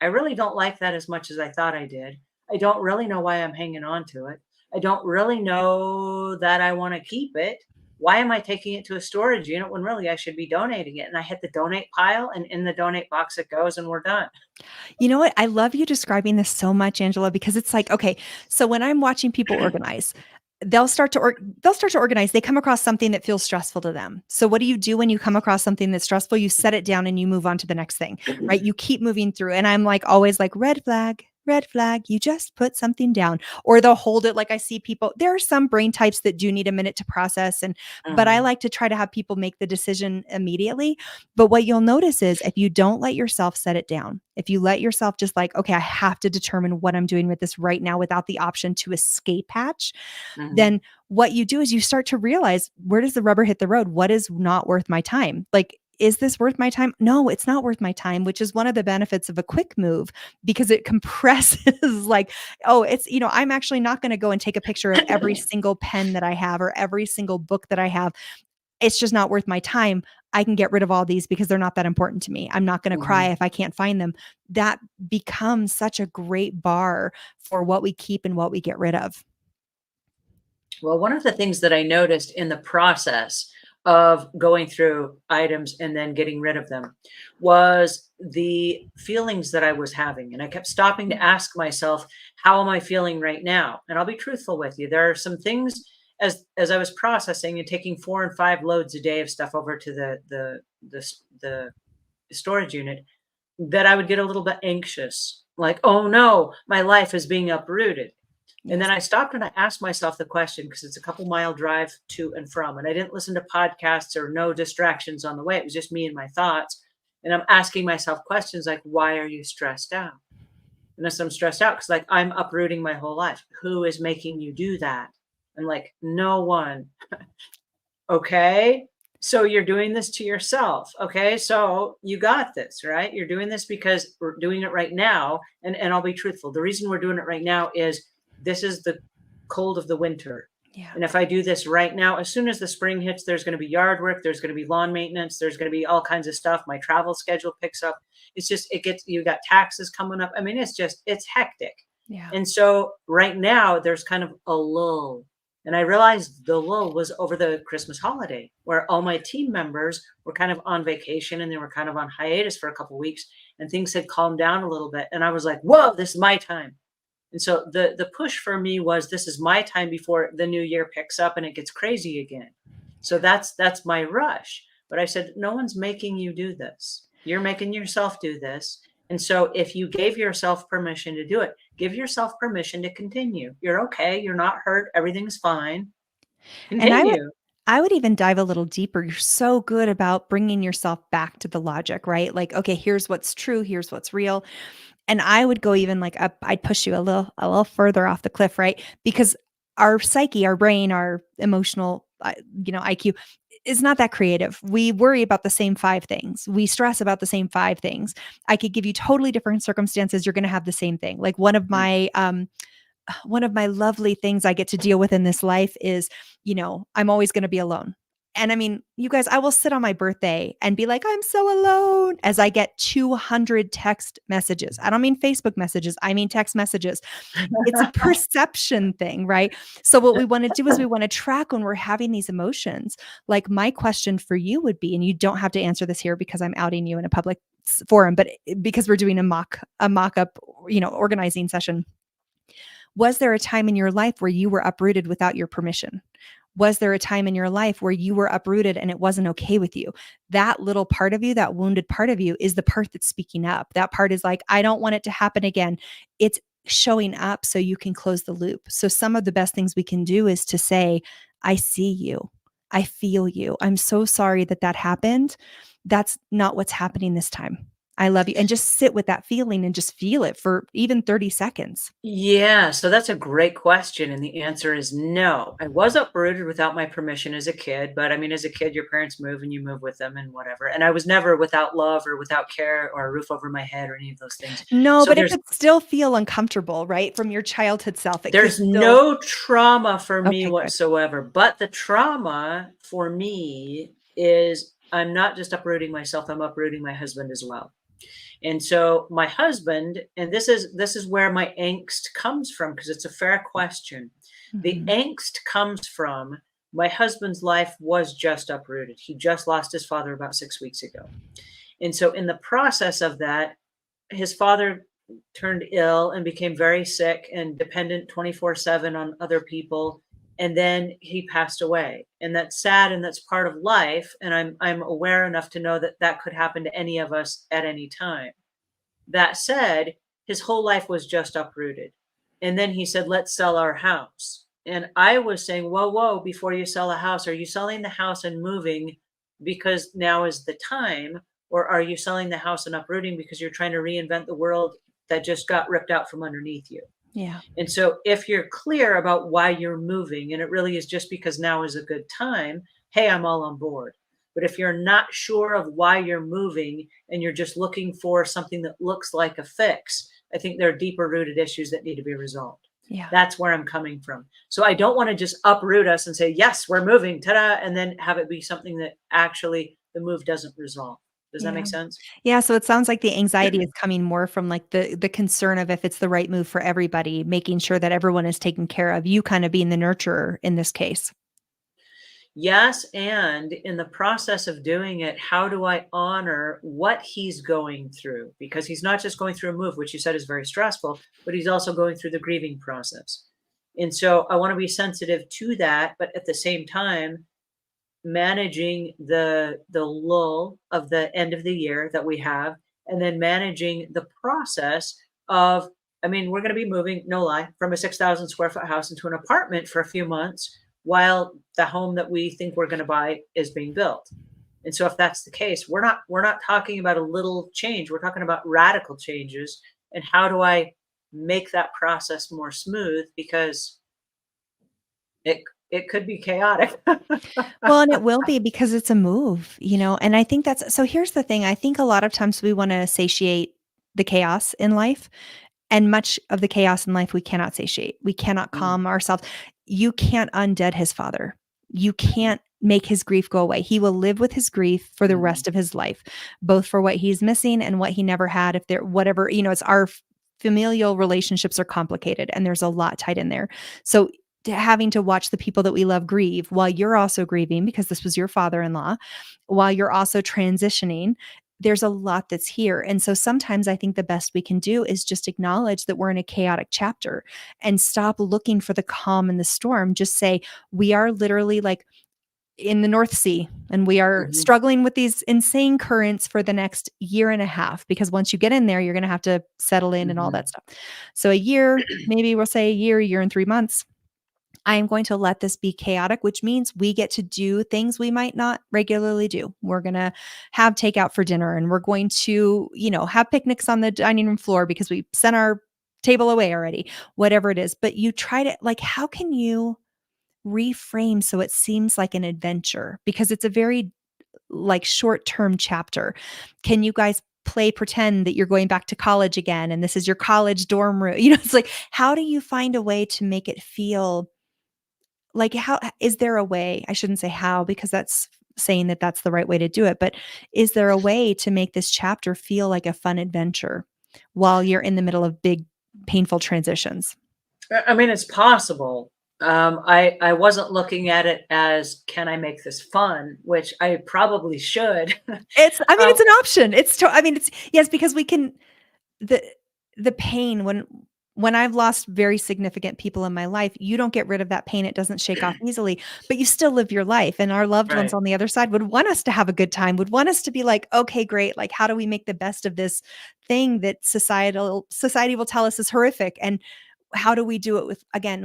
Speaker 1: I really don't like that as much as I thought I did. I don't really know why I'm hanging on to it. I don't really know that I want to keep it. Why am I taking it to a storage unit when really I should be donating it? And I hit the donate pile and in the donate box it goes and we're done.
Speaker 2: You know what? I love you describing this so much, Angela, because it's like, okay, so when I'm watching people organize, they'll start to organize. They come across something that feels stressful to them. So what do you do when you come across something that's stressful? You set it down and you move on to the next thing, right? You keep moving through. And I'm like always like red flag. Red flag, you just put something down, or they'll hold it. Like I see people, there are some brain types that do need a minute to process. But I
Speaker 1: Mhm.
Speaker 2: like to try to have people make the decision immediately. But what you'll notice is if you don't let yourself set it down, if you let yourself just like, okay, I have to determine what I'm doing with this right now without the option to escape hatch,
Speaker 1: Mhm.
Speaker 2: then what you do is you start to realize, where does the rubber hit the road? What is not worth my time? Like, is this worth my time? No, it's not worth my time, which is one of the benefits of a quick move because it compresses like, oh, I'm actually not going to go and take a picture of every single pen that I have or every single book that I have. It's just not worth my time. I can get rid of all these because they're not that important to me. I'm not going to cry
Speaker 1: Mhm.
Speaker 2: if I can't find them. That becomes such a great bar for what we keep and what we get rid of.
Speaker 1: Well, one of the things that I noticed in the process of going through items and then getting rid of them was the feelings that I was having. And I kept stopping to ask myself, how am I feeling right now? And I'll be truthful with you. There are some things as I was processing and taking 4 and 5 loads a day of stuff over to the storage unit that I would get a little bit anxious, like, oh no, my life is being uprooted. And then
Speaker 2: Yes.
Speaker 1: I stopped and I asked myself the question because it's a couple mile drive to and from, and I didn't listen to podcasts or no distractions on the way. It was just me and my thoughts. And I'm asking myself questions like, why are you stressed out? And as I'm stressed out, because like I'm uprooting my whole life. Who is making you do that? And like, no one. Okay. So you're doing this to yourself. Okay. So you got this, right? You're doing this because we're doing it right now. And I'll be truthful. The reason we're doing it right now is this is the cold of the winter.
Speaker 2: Yeah.
Speaker 1: And if I do this right now, as soon as the spring hits, there's going to be yard work, there's going to be lawn maintenance, there's going to be all kinds of stuff. My travel schedule picks up. It's just, you got taxes coming up. I mean, it's hectic.
Speaker 2: Yeah.
Speaker 1: And so right now, there's kind of a lull. And I realized the lull was over the Christmas holiday, where all my team members were kind of on vacation and they were kind of on hiatus for a couple weeks, and things had calmed down a little bit. And I was like, "Whoa, this is my time." And so the push for me was this is my time before the new year picks up and it gets crazy again. So that's my rush. But I said, no one's making you do this. You're making yourself do this. And so if you gave yourself permission to do it, give yourself permission to continue. You're okay. You're not hurt. Everything's fine.
Speaker 2: And
Speaker 1: Continue.
Speaker 2: I would even dive a little deeper. You're so good about bringing yourself back to the logic, right? Like, okay, here's what's true, here's what's real. And I would go even like up, I'd push you a little further off the cliff, right? Because our psyche, our brain, our emotional, IQ is not that creative. We worry about the same five things. We stress about the same five things. I could give you totally different circumstances. You're going to have the same thing. Like one of my lovely things I get to deal with in this life is, I'm always going to be alone. And I mean, you guys, I will sit on my birthday and be like, I'm so alone as I get 200 text messages. I don't mean Facebook messages, I mean text messages. It's a perception thing, right? So what we want to do is we want to track when we're having these emotions. Like my question for you would be, and you don't have to answer this here because I'm outing you in a public forum, but because we're doing a mock up, organizing session. Was there a time in your life where you were uprooted without your permission? Was there a time in your life where you were uprooted and it wasn't okay with you? That little part of you, that wounded part of you, is the part that's speaking up. That part is like, I don't want it to happen again. It's showing up so you can close the loop. So some of the best things we can do is to say, I see you. I feel you. I'm so sorry that that happened. That's not what's happening this time. I love you. And just sit with that feeling and just feel it for even 30 seconds.
Speaker 1: Yeah, so that's a great question. And the answer is no. I was uprooted without my permission as a kid. But I mean, as a kid, your parents move and you move with them and whatever. And I was never without love or without care or a roof over my head or any of those things.
Speaker 2: No,
Speaker 1: So
Speaker 2: but it could still feel uncomfortable, right? From your childhood self. It could
Speaker 1: there's
Speaker 2: still.
Speaker 1: no trauma for me
Speaker 2: Okay, good.
Speaker 1: whatsoever. But the trauma for me is I'm not just uprooting myself, I'm uprooting my husband as well. And so my husband, and this is where my angst comes from because it's a fair question. The
Speaker 2: Mhm.
Speaker 1: angst comes from my husband's life was just uprooted. He just lost his father about 6 weeks ago. And so in the process of that, his father turned ill and became very sick and dependent 24/7 on other people, and then he passed away. And that's sad and that's part of life, and I'm aware enough to know that that could happen to any of us at any time. That said, his whole life was just uprooted. And then he said, "Let's sell our house." And I was saying, "Whoa, whoa, before you sell a house, are you selling the house and moving because now is the time? Or are you selling the house and uprooting because you're trying to reinvent the world that just got ripped out from underneath you?"
Speaker 2: Yeah.
Speaker 1: And so if you're clear about why you're moving and it really is just because now is a good time, hey, I'm all on board. But if you're not sure of why you're moving and you're just looking for something that looks like a fix, I think there are deeper rooted issues that need to be resolved.
Speaker 2: Yeah.
Speaker 1: That's where I'm coming from. So I don't want to just uproot us and say, yes, we're moving, ta-da, and then have it be something that actually the move doesn't resolve. Does that
Speaker 2: Yeah.
Speaker 1: make sense?
Speaker 2: Yeah, so it sounds like the anxiety is coming more from, like, the concern of if it's the right move for everybody, making sure that everyone is taken care of, you kinda being the nurturer in this case.
Speaker 1: Yes, and in the process of doing it, how do I honor what he's going through? Because he's not just going through a move, which you said is very stressful, but he's also going through the grieving process. And so I want to be sensitive to that, but at the same time, managing the lull of the end of the year that we have, and then managing the process of, I mean, we're going to be moving, no lie, from a 6,000 square foot house into an apartment for a few months while the home that we think we're going to buy is being built. And so if that's the case, we're not talking about a little change, we're talking about radical changes. And how do I make that process more smooth, because it it could be chaotic.
Speaker 2: Well, and it will be because it's a move, and I think that's so here's the thing, I think a lot of times we wanna satiate the chaos in life, and much of the chaos in life we cannot satiate. We cannot
Speaker 1: Mm,
Speaker 2: calm ourselves. You can't undead his father. You
Speaker 1: mhm,
Speaker 2: can't make his grief go away. He will live with his grief for the
Speaker 1: mhm.
Speaker 2: rest of his life, both for what he's missing and what he never had. If there, whatever, it's our familial relationships are complicated and there's a lot tied in there. So having to watch the people that we love grieve while you're also grieving because this was your father in law, while you're also transitioning, there's a lot that's here. And so sometimes I think the best we can do is just acknowledge that we're in a chaotic chapter and stop looking for the calm in the storm. Just say, we are literally like in the North Sea and we are
Speaker 1: Mhm,
Speaker 2: struggling with these insane currents for the next year and a half. Because once you get in there, you're going to have to settle in and all
Speaker 1: mhm.
Speaker 2: that stuff. So a year, maybe we'll say a year and 3 months. I am going to let this be chaotic, which means we get to do things we might not regularly do. We're going to have takeout for dinner and we're going to, have picnics on the dining room floor because we sent our table away already, whatever it is. But you try to, like, how can you reframe so it seems like an adventure? Because it's a very like short-term chapter. Can you guys play pretend that you're going back to college again and this is your college dorm room? It's like, how do you find a way to make it feel like, how is there a way? I shouldn't say how, because that's saying that that's the right way to do it. But is there a way to make this chapter feel like a fun adventure while you're in the middle of big, painful transitions?
Speaker 1: I mean, it's possible. I wasn't looking at it as, can I make this fun? Which I probably should.
Speaker 2: I mean,
Speaker 1: um,
Speaker 2: it's an option. I mean, it's yes, because we can the the pain when I've lost very significant people in my life, you don't get rid of that pain. It doesn't shake off easily, but you still live your life. And our loved ones
Speaker 1: right.
Speaker 2: on the other side would want us to have a good time, would want us to be like, okay, great. Like, how do we make the best of this thing that society will tell us is horrific? And how do we do it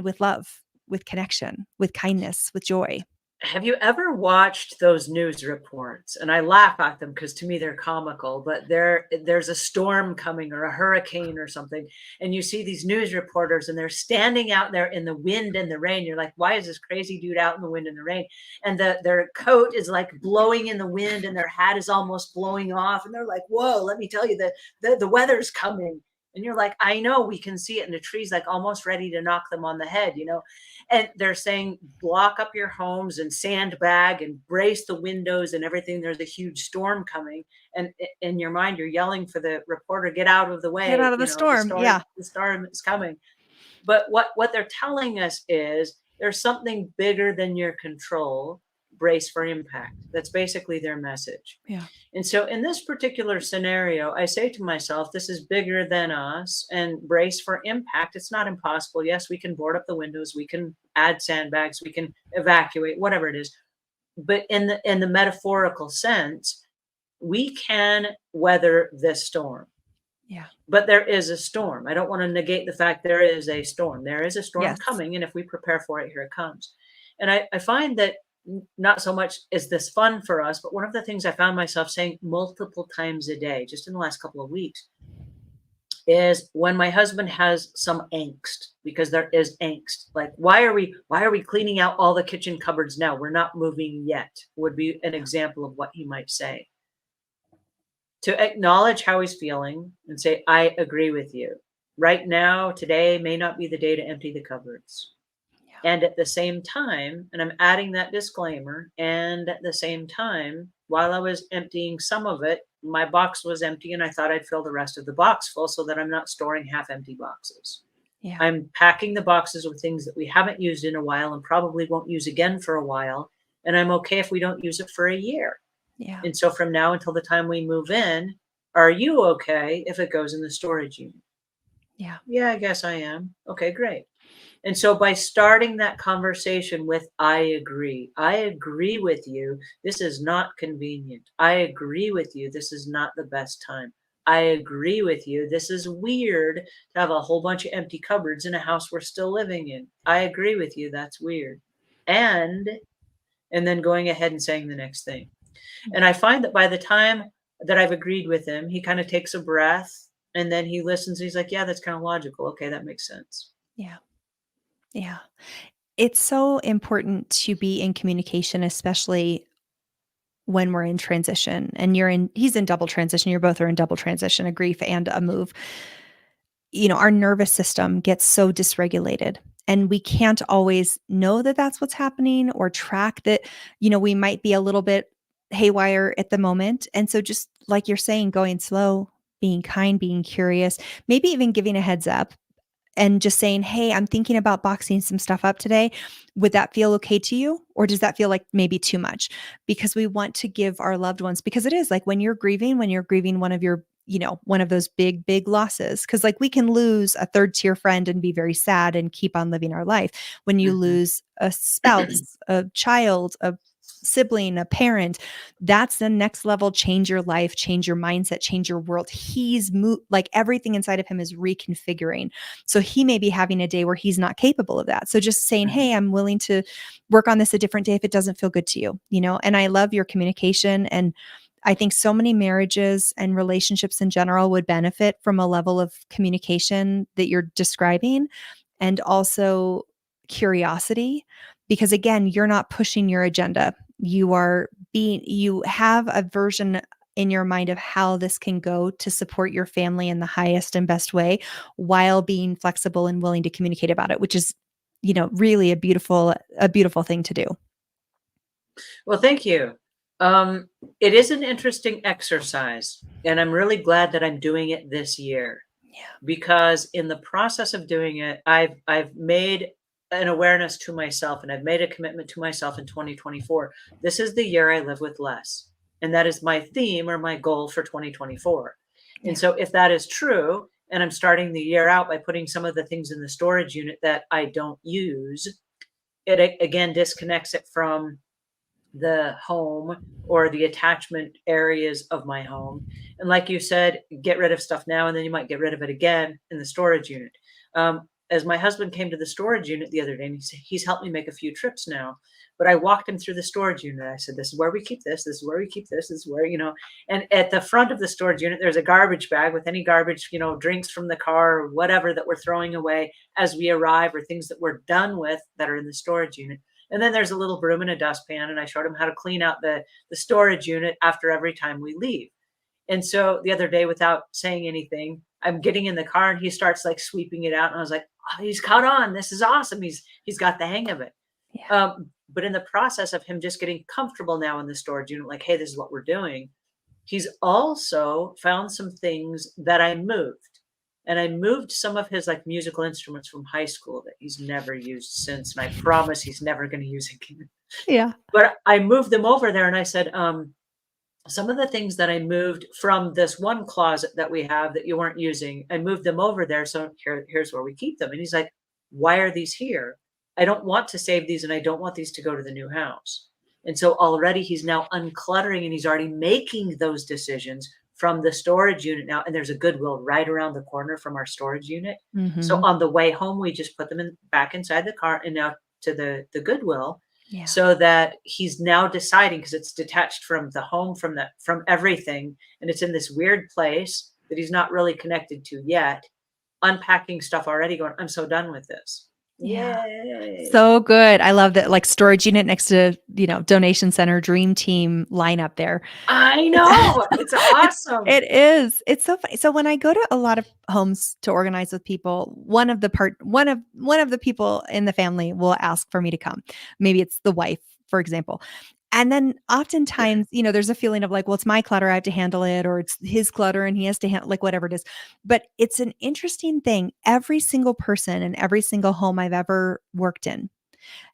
Speaker 2: with love, with connection, with kindness, with joy?
Speaker 1: Have you ever watched those news reports? And I laugh at them because to me they're comical, but there's a storm coming or a hurricane or something, and you see these news reporters and they're standing out there in the wind and the rain. You're like, why is this crazy dude out in the wind and the rain? And their coat is like blowing in the wind and their hat is almost blowing off. And they're like, whoa, let me tell you that the weather's coming. And you're like, I know, we can see it. And the tree's like almost ready to knock them on the head, you know? And they're saying, block up your homes and sandbag and brace the windows and everything. There's a huge storm coming. And in your mind, you're yelling for the reporter, get out of the
Speaker 2: Get out
Speaker 1: way.
Speaker 2: of the
Speaker 1: You know,
Speaker 2: storm. Yeah.
Speaker 1: the storm is coming. But what they're telling us is there's something bigger than your control. Brace for impact. That's basically their message.
Speaker 2: Yeah.
Speaker 1: And so in this particular scenario, I say to myself, this is bigger than us and brace for impact. It's not impossible. Yes, we can board up the windows, we can add sandbags, we can evacuate, whatever it is. But in the metaphorical sense, we can weather this storm.
Speaker 2: Yeah.
Speaker 1: But there is a storm. I don't want to negate the fact there is a storm. There is a storm
Speaker 2: Yes.
Speaker 1: coming, and if we prepare for it, here it comes. And I find that not so much is this fun for us, but one of the things I found myself saying multiple times a day, just in the last couple of weeks, is when my husband has some angst, because there is angst. Like, why are we cleaning out all the kitchen cupboards now? We're not moving yet, would be an example of what he might say. To acknowledge how he's feeling and say, I agree with you. Right now, today may not be the day to empty the cupboards.
Speaker 2: Yeah.
Speaker 1: And at the same time, and I'm adding that disclaimer, and at the same time, while I was emptying some of it, my box was empty and I thought I'd fill the rest of the box full so that I'm not storing half empty boxes.
Speaker 2: Yeah.
Speaker 1: I'm packing the boxes with things that we haven't used in a while and probably won't use again for a while. And I'm okay if we don't use it for a year.
Speaker 2: Yeah.
Speaker 1: And so from now until the time we move in, are you okay if it goes in the storage unit?
Speaker 2: Yeah.
Speaker 1: Yeah, I guess I am. Okay, great. And so by starting that conversation with, I agree with you, this is not convenient. I agree with you, this is not the best time. I agree with you, this is weird to have a whole bunch of empty cupboards in a house we're still living in. I agree with you, that's weird. And then going ahead and saying the next thing. And I find that by the time that I've agreed with him, he kind of takes a breath and then he listens. He's like, yeah, that's kind of logical. Okay, that makes sense.
Speaker 2: Yeah. Yeah. It's so important to be in communication, especially when we're in transition and he's in double transition. You're both are in double transition, a grief and a move. Our nervous system gets so dysregulated and we can't always know that that's what's happening or track that, we might be a little bit haywire at the moment. And so just like you're saying, going slow, being kind, being curious, maybe even giving a heads up and just saying, hey, I'm thinking about boxing some stuff up today. Would that feel okay to you? Or does that feel like maybe too much? Because we want to give our loved ones, because it is like when you're grieving one of your, one of those big, big losses. Cause like we can lose a third tier friend and be very sad and keep on living our life. When you
Speaker 1: Mhm.
Speaker 2: lose a spouse, a child, a sibling, a parent, that's the next level. Change your life, change your mindset, change your world. Like everything inside of him is reconfiguring. So he may be having a day where he's not capable of that. So just saying,
Speaker 1: Mhm.
Speaker 2: hey, I'm willing to work on this a different day if it doesn't feel good to you, and I love your communication. And I think so many marriages and relationships in general would benefit from a level of communication that you're describing, and also curiosity, because again, you're not pushing your agenda. You have a version in your mind of how this can go to support your family in the highest and best way while being flexible and willing to communicate about it, which is really a beautiful thing to do.
Speaker 1: Well, thank you. Um, it is an interesting exercise, and I'm really glad that I'm doing it this year
Speaker 2: Yeah.
Speaker 1: because in the process of doing it, I've made an awareness to myself and I've made a commitment to myself in 2024. This is the year I live with less. And that is my theme or my goal for 2024. And
Speaker 2: Yeah.
Speaker 1: so if that is true, and I'm starting the year out by putting some of the things in the storage unit that I don't use, it again disconnects it from the home or the attachment areas of my home. And like you said, get rid of stuff now, and then you might get rid of it again in the storage unit. As my husband came to the storage unit the other day, and he's helped me make a few trips now. But I walked him through the storage unit. I said, "This is where we keep this. This is where we keep this. This is where And at the front of the storage unit, there's a garbage bag with any garbage, drinks from the car or whatever that we're throwing away as we arrive, or things that we're done with that are in the storage unit. And then there's a little broom and a dustpan, and I showed him how to clean out the storage unit after every time we leave. And so the other day, without saying anything, I'm getting in the car and he starts like sweeping it out. And I was like, oh, he's caught on. This is awesome. He's got the hang of it.
Speaker 2: Yeah.
Speaker 1: But in the process of him just getting comfortable now in the storage unit, like, hey, this is what we're doing, he's also found some things that I moved. And I moved some of his like musical instruments from high school that he's never used since. And I promise he's never going to use again.
Speaker 2: Yeah.
Speaker 1: But I moved them over there and I said, some of the things that I moved from this one closet that we have that you weren't using, I moved them over there. So here's where we keep them. And he's like, why are these here? I don't want to save these and I don't want these to go to the new house. And so already he's now uncluttering and he's already making those decisions from the storage unit now. And there's a Goodwill right around the corner from our storage unit. So
Speaker 2: Mm-hmm.
Speaker 1: on the way home, we just put them back inside the car and now to the Goodwill.
Speaker 2: Yeah.
Speaker 1: So that he's now deciding, because it's detached from the home, from everything, and it's in this weird place that he's not really connected to yet, unpacking stuff already, going, I'm so done with this.
Speaker 2: Yeah.
Speaker 1: Yay.
Speaker 2: So good. I love that, like, storage unit next to, donation center, dream team lineup there.
Speaker 1: I
Speaker 2: It's
Speaker 1: know. It's awesome.
Speaker 2: it is. It's so funny. So when I go to a lot of homes to organize with people, one of the people in the family will ask for me to come. Maybe it's the wife, for example. And then oftentimes, there's a feeling of like, well, it's my clutter, I have to handle it, or it's his clutter and he has to handle, like, whatever it is. But it's an interesting thing. Every single person in every single home I've ever worked in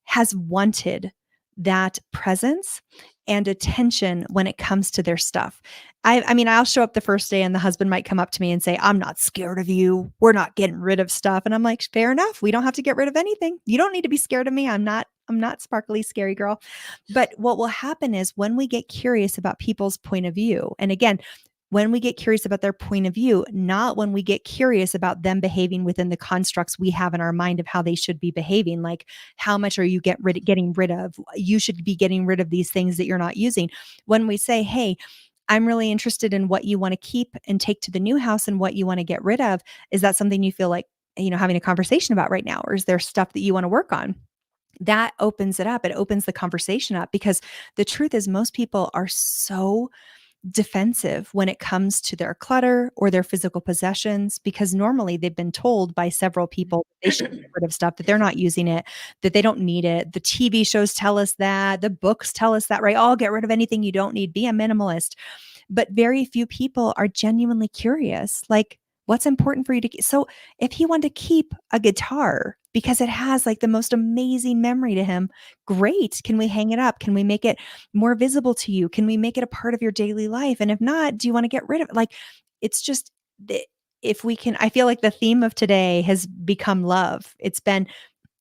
Speaker 2: has wanted that presence and attention when it comes to their stuff. I mean, I'll show up the first day and the husband might come up to me and say, I'm not scared of you. We're not getting rid of stuff. And I'm like, fair enough. We don't have to get rid of anything. You don't need to be scared of me. I'm not sparkly, scary girl. But what will happen is when we get curious about people's point of view, and again, when we get curious about their point of view, not when we get curious about them behaving within the constructs we have in our mind of how they should be behaving, like how much are you getting rid of? You should be getting rid of these things that you're not using. When we say, hey, I'm really interested in what you want to keep and take to the new house and what you want to get rid of. Is that something you feel like, having a conversation about right now? Or is there stuff that you want to work on? That opens it up. It opens the conversation up, because the truth is most people are so defensive when it comes to their clutter or their physical possessions, because normally they've been told by several people that they should get rid of stuff, that they're not using it, that they don't need it. The TV shows tell us that, the books tell us that, right? Oh, get rid of anything you don't need, be a minimalist. But very few people are genuinely curious, like, what's important for you to keep? So if he wanted to keep a guitar because it has like the most amazing memory to him, great. Can we hang it up? Can we make it more visible to you? Can we make it a part of your daily life? And if not, do you want to get rid of it? Like, it's just, if we can, I feel like the theme of today has become love. It's been,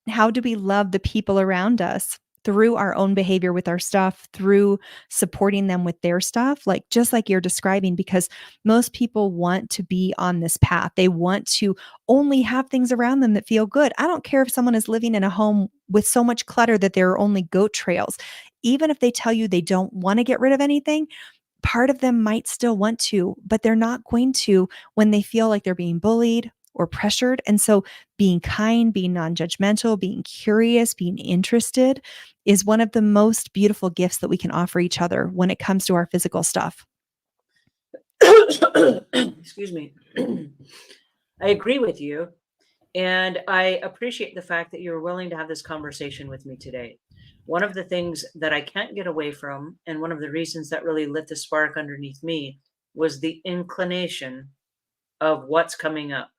Speaker 2: how do we love the people around us through our own behavior with our stuff, through supporting them with their stuff, like just like you're describing, because most people want to be on this path. They want to only have things around them that feel good. I don't care if someone is living in a home with so much clutter that there are only goat trails. Even if they tell you they don't want to get rid of anything, part of them might still want to, but they're not going to when they feel like they're being bullied or pressured. And so being kind, being non-judgmental, being curious, being interested is one of the most beautiful gifts that we can offer each other when it comes to our physical stuff.
Speaker 1: Excuse me. I agree with you. And I appreciate the fact that you're willing to have this conversation with me today. One of the things that I can't get away from, and one of the reasons that really lit the spark underneath me, was the inclination of what's coming up.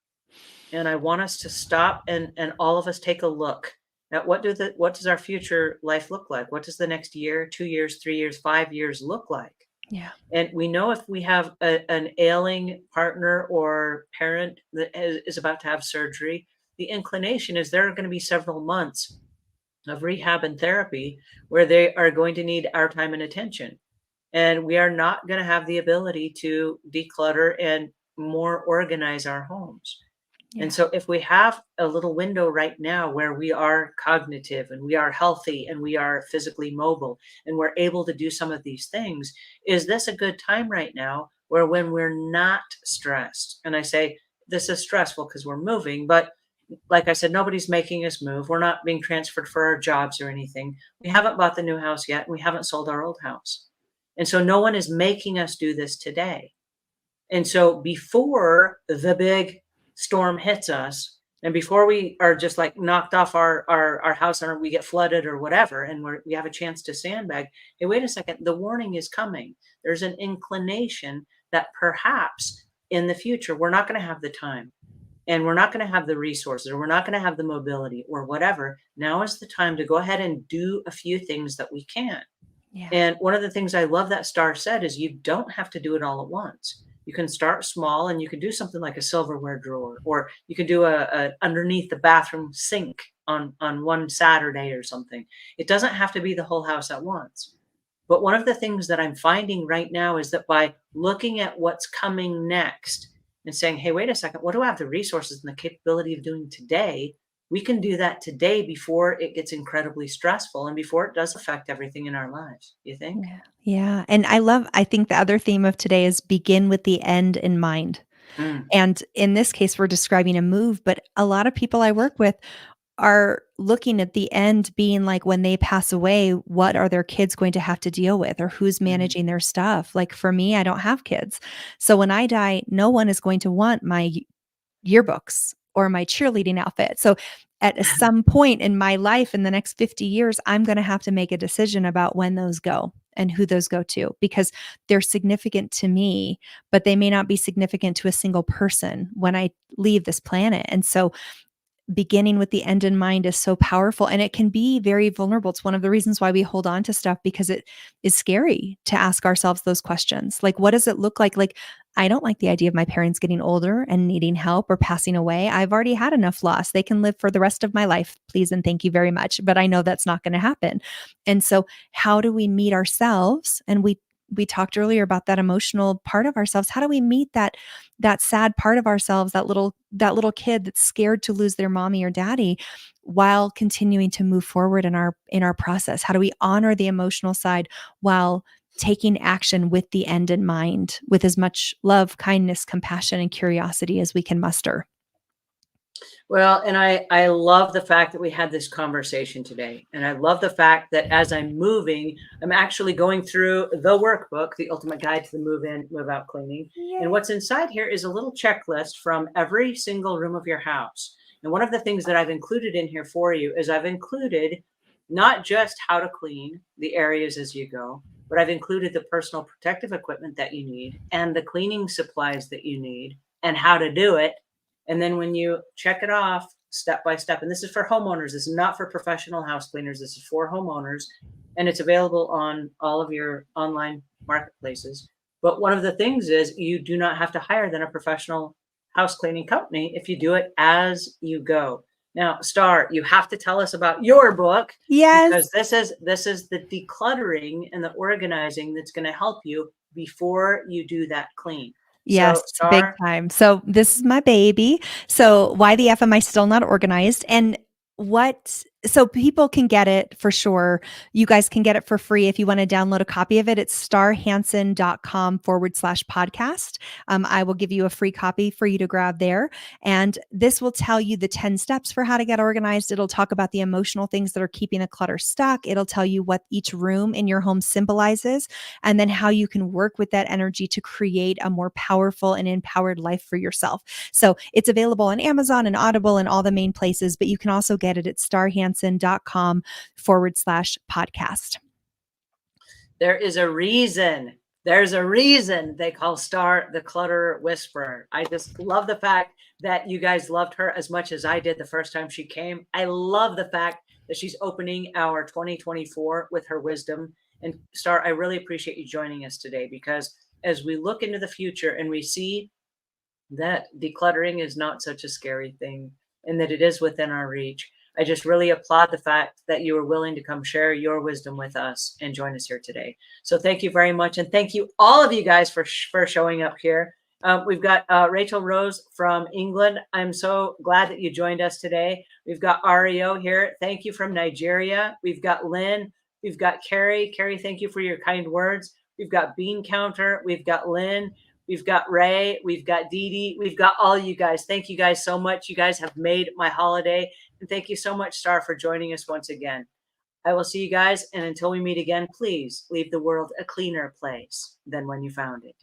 Speaker 1: And I want us to stop and all of us take a look at what does our future life look like? What does the next year, 2 years, 3 years, 5 years look like?
Speaker 2: Yeah.
Speaker 1: And we know if we have an ailing partner or parent that is about to have surgery, the inclination is there are going to be several months of rehab and therapy where they are going to need our time and attention. And we are not going to have the ability to declutter and more organize our homes. And
Speaker 2: Yeah.
Speaker 1: so, if we have a little window right now where we are cognitive and we are healthy and we are physically mobile and we're able to do some of these things, is this a good time right now where when we're not stressed? And I say this is stressful because we're moving, but like I said, nobody's making us move. We're not being transferred for our jobs or anything. We haven't bought the new house yet. And we haven't sold our old house. And so, no one is making us do this today. And so before the big storm hits us, and before we are just like knocked off our house or we get flooded or whatever, and we have a chance to sandbag, hey, wait a second, the warning is coming. There's an inclination that perhaps in the future we're not going to have the time and we're not going to have the resources or we're not going to have the mobility or whatever. Now is the time to go ahead and do a few things that we can.
Speaker 2: Yeah.
Speaker 1: And one of the things I love that Star said is you don't have to do it all at once. You can start small and you can do something like a silverware drawer, or you can do a underneath the bathroom sink on one Saturday or something. It doesn't have to be the whole house at once. But one of the things that I'm finding right now is that by looking at what's coming next and saying, hey, wait a second, what do I have the resources and the capability of doing today? We can do that today before it gets incredibly stressful and before it does affect everything in our lives. You think?
Speaker 2: Yeah. Yeah. And I think the other theme of today is begin with the end in mind.
Speaker 1: Mm,
Speaker 2: And in this case, we're describing a move, but a lot of people I work with are looking at the end being like when they pass away, what are their kids going to have to deal with or who's
Speaker 1: mm,
Speaker 2: managing their stuff? Like for me, I don't have kids. So when I die, no one is going to want my yearbooks or my cheerleading outfit. So at some point in my life in the next 50 years, I'm going to have to make a decision about when those go and who those go to because they're significant to me, but they may not be significant to a single person when I leave this planet. And so beginning with the end in mind is so powerful and it can be very vulnerable. It's one of the reasons why we hold on to stuff because it is scary to ask ourselves those questions. Like, what does it look like? Like, I don't like the idea of my parents getting older and needing help or passing away. I've already had enough loss. They can live for the rest of my life, please and thank you very much. But I know that's not going to happen. And so, how do we meet ourselves? And we talked earlier about that emotional part of ourselves. How do we meet that sad part of ourselves, that little kid that's scared to lose their mommy or daddy while continuing to move forward in our process? How do we honor the emotional side while taking action with the end in mind, with as much love, kindness, compassion, and curiosity as we can muster?
Speaker 1: Well, and I love the fact that we had this conversation today. And I love the fact that as I'm moving, I'm actually going through the workbook, The Ultimate Guide to the Move In, Move Out Cleaning. And
Speaker 2: Yay.
Speaker 1: what's inside here is a little checklist from every single room of your house. And one of the things that I've included in here for you is I've included not just how to clean the areas as you go, but I've included the personal protective equipment that you need and the cleaning supplies that you need and how to do it. And then when you check it off step by step, and this is for homeowners, this is not for professional house cleaners, this is for homeowners, and it's available on all of your online marketplaces. But one of the things is you do not have to hire then a professional house cleaning company if you do it as you go. Now, Star, you have to tell us about your book because
Speaker 2: Yes.
Speaker 1: this is the decluttering and the organizing that's going to help you before you do that clean. So,
Speaker 2: Yes, big
Speaker 1: Star,
Speaker 2: time. So this is my baby. So why the F am I still not organized? And what so people can get it for sure. You guys can get it for free if you want to download a copy of it. It's starhansen.com/podcast. I will give you a free copy for you to grab there. And this will tell you the 10 steps for how to get organized. It'll talk about the emotional things that are keeping the clutter stuck. It'll tell you what each room in your home symbolizes, and then how you can work with that energy to create a more powerful and empowered life for yourself. So it's available on Amazon and Audible and all the main places, but you can also get it at starhansen.com/podcast.
Speaker 1: There is a reason. There's a reason they call Star the Clutter Whisperer. I just love the fact that you guys loved her as much as I did the first time she came. I love the fact that she's opening our 2024 with her wisdom. And Star, I really appreciate you joining us today, because as we look into the future and we see that decluttering is not such a scary thing and that it is within our reach, I just really applaud the fact that you were willing to come share your wisdom with us and join us here today. So thank you very much. And thank you, all of you guys, for showing up here. We've got Rachel Rose from England. I'm so glad that you joined us today. We've got Ario here. Thank you, from Nigeria. We've got Lynn. We've got Carrie. Carrie, thank you for your kind words. We've got Bean Counter. We've got Lynn. We've got Ray. We've got Dee Dee. We've got all you guys. Thank you guys so much. You guys have made my holiday. And thank you so much, Star, for joining us once again. I will see you guys. And until we meet again, please leave the world a cleaner place than when you found it.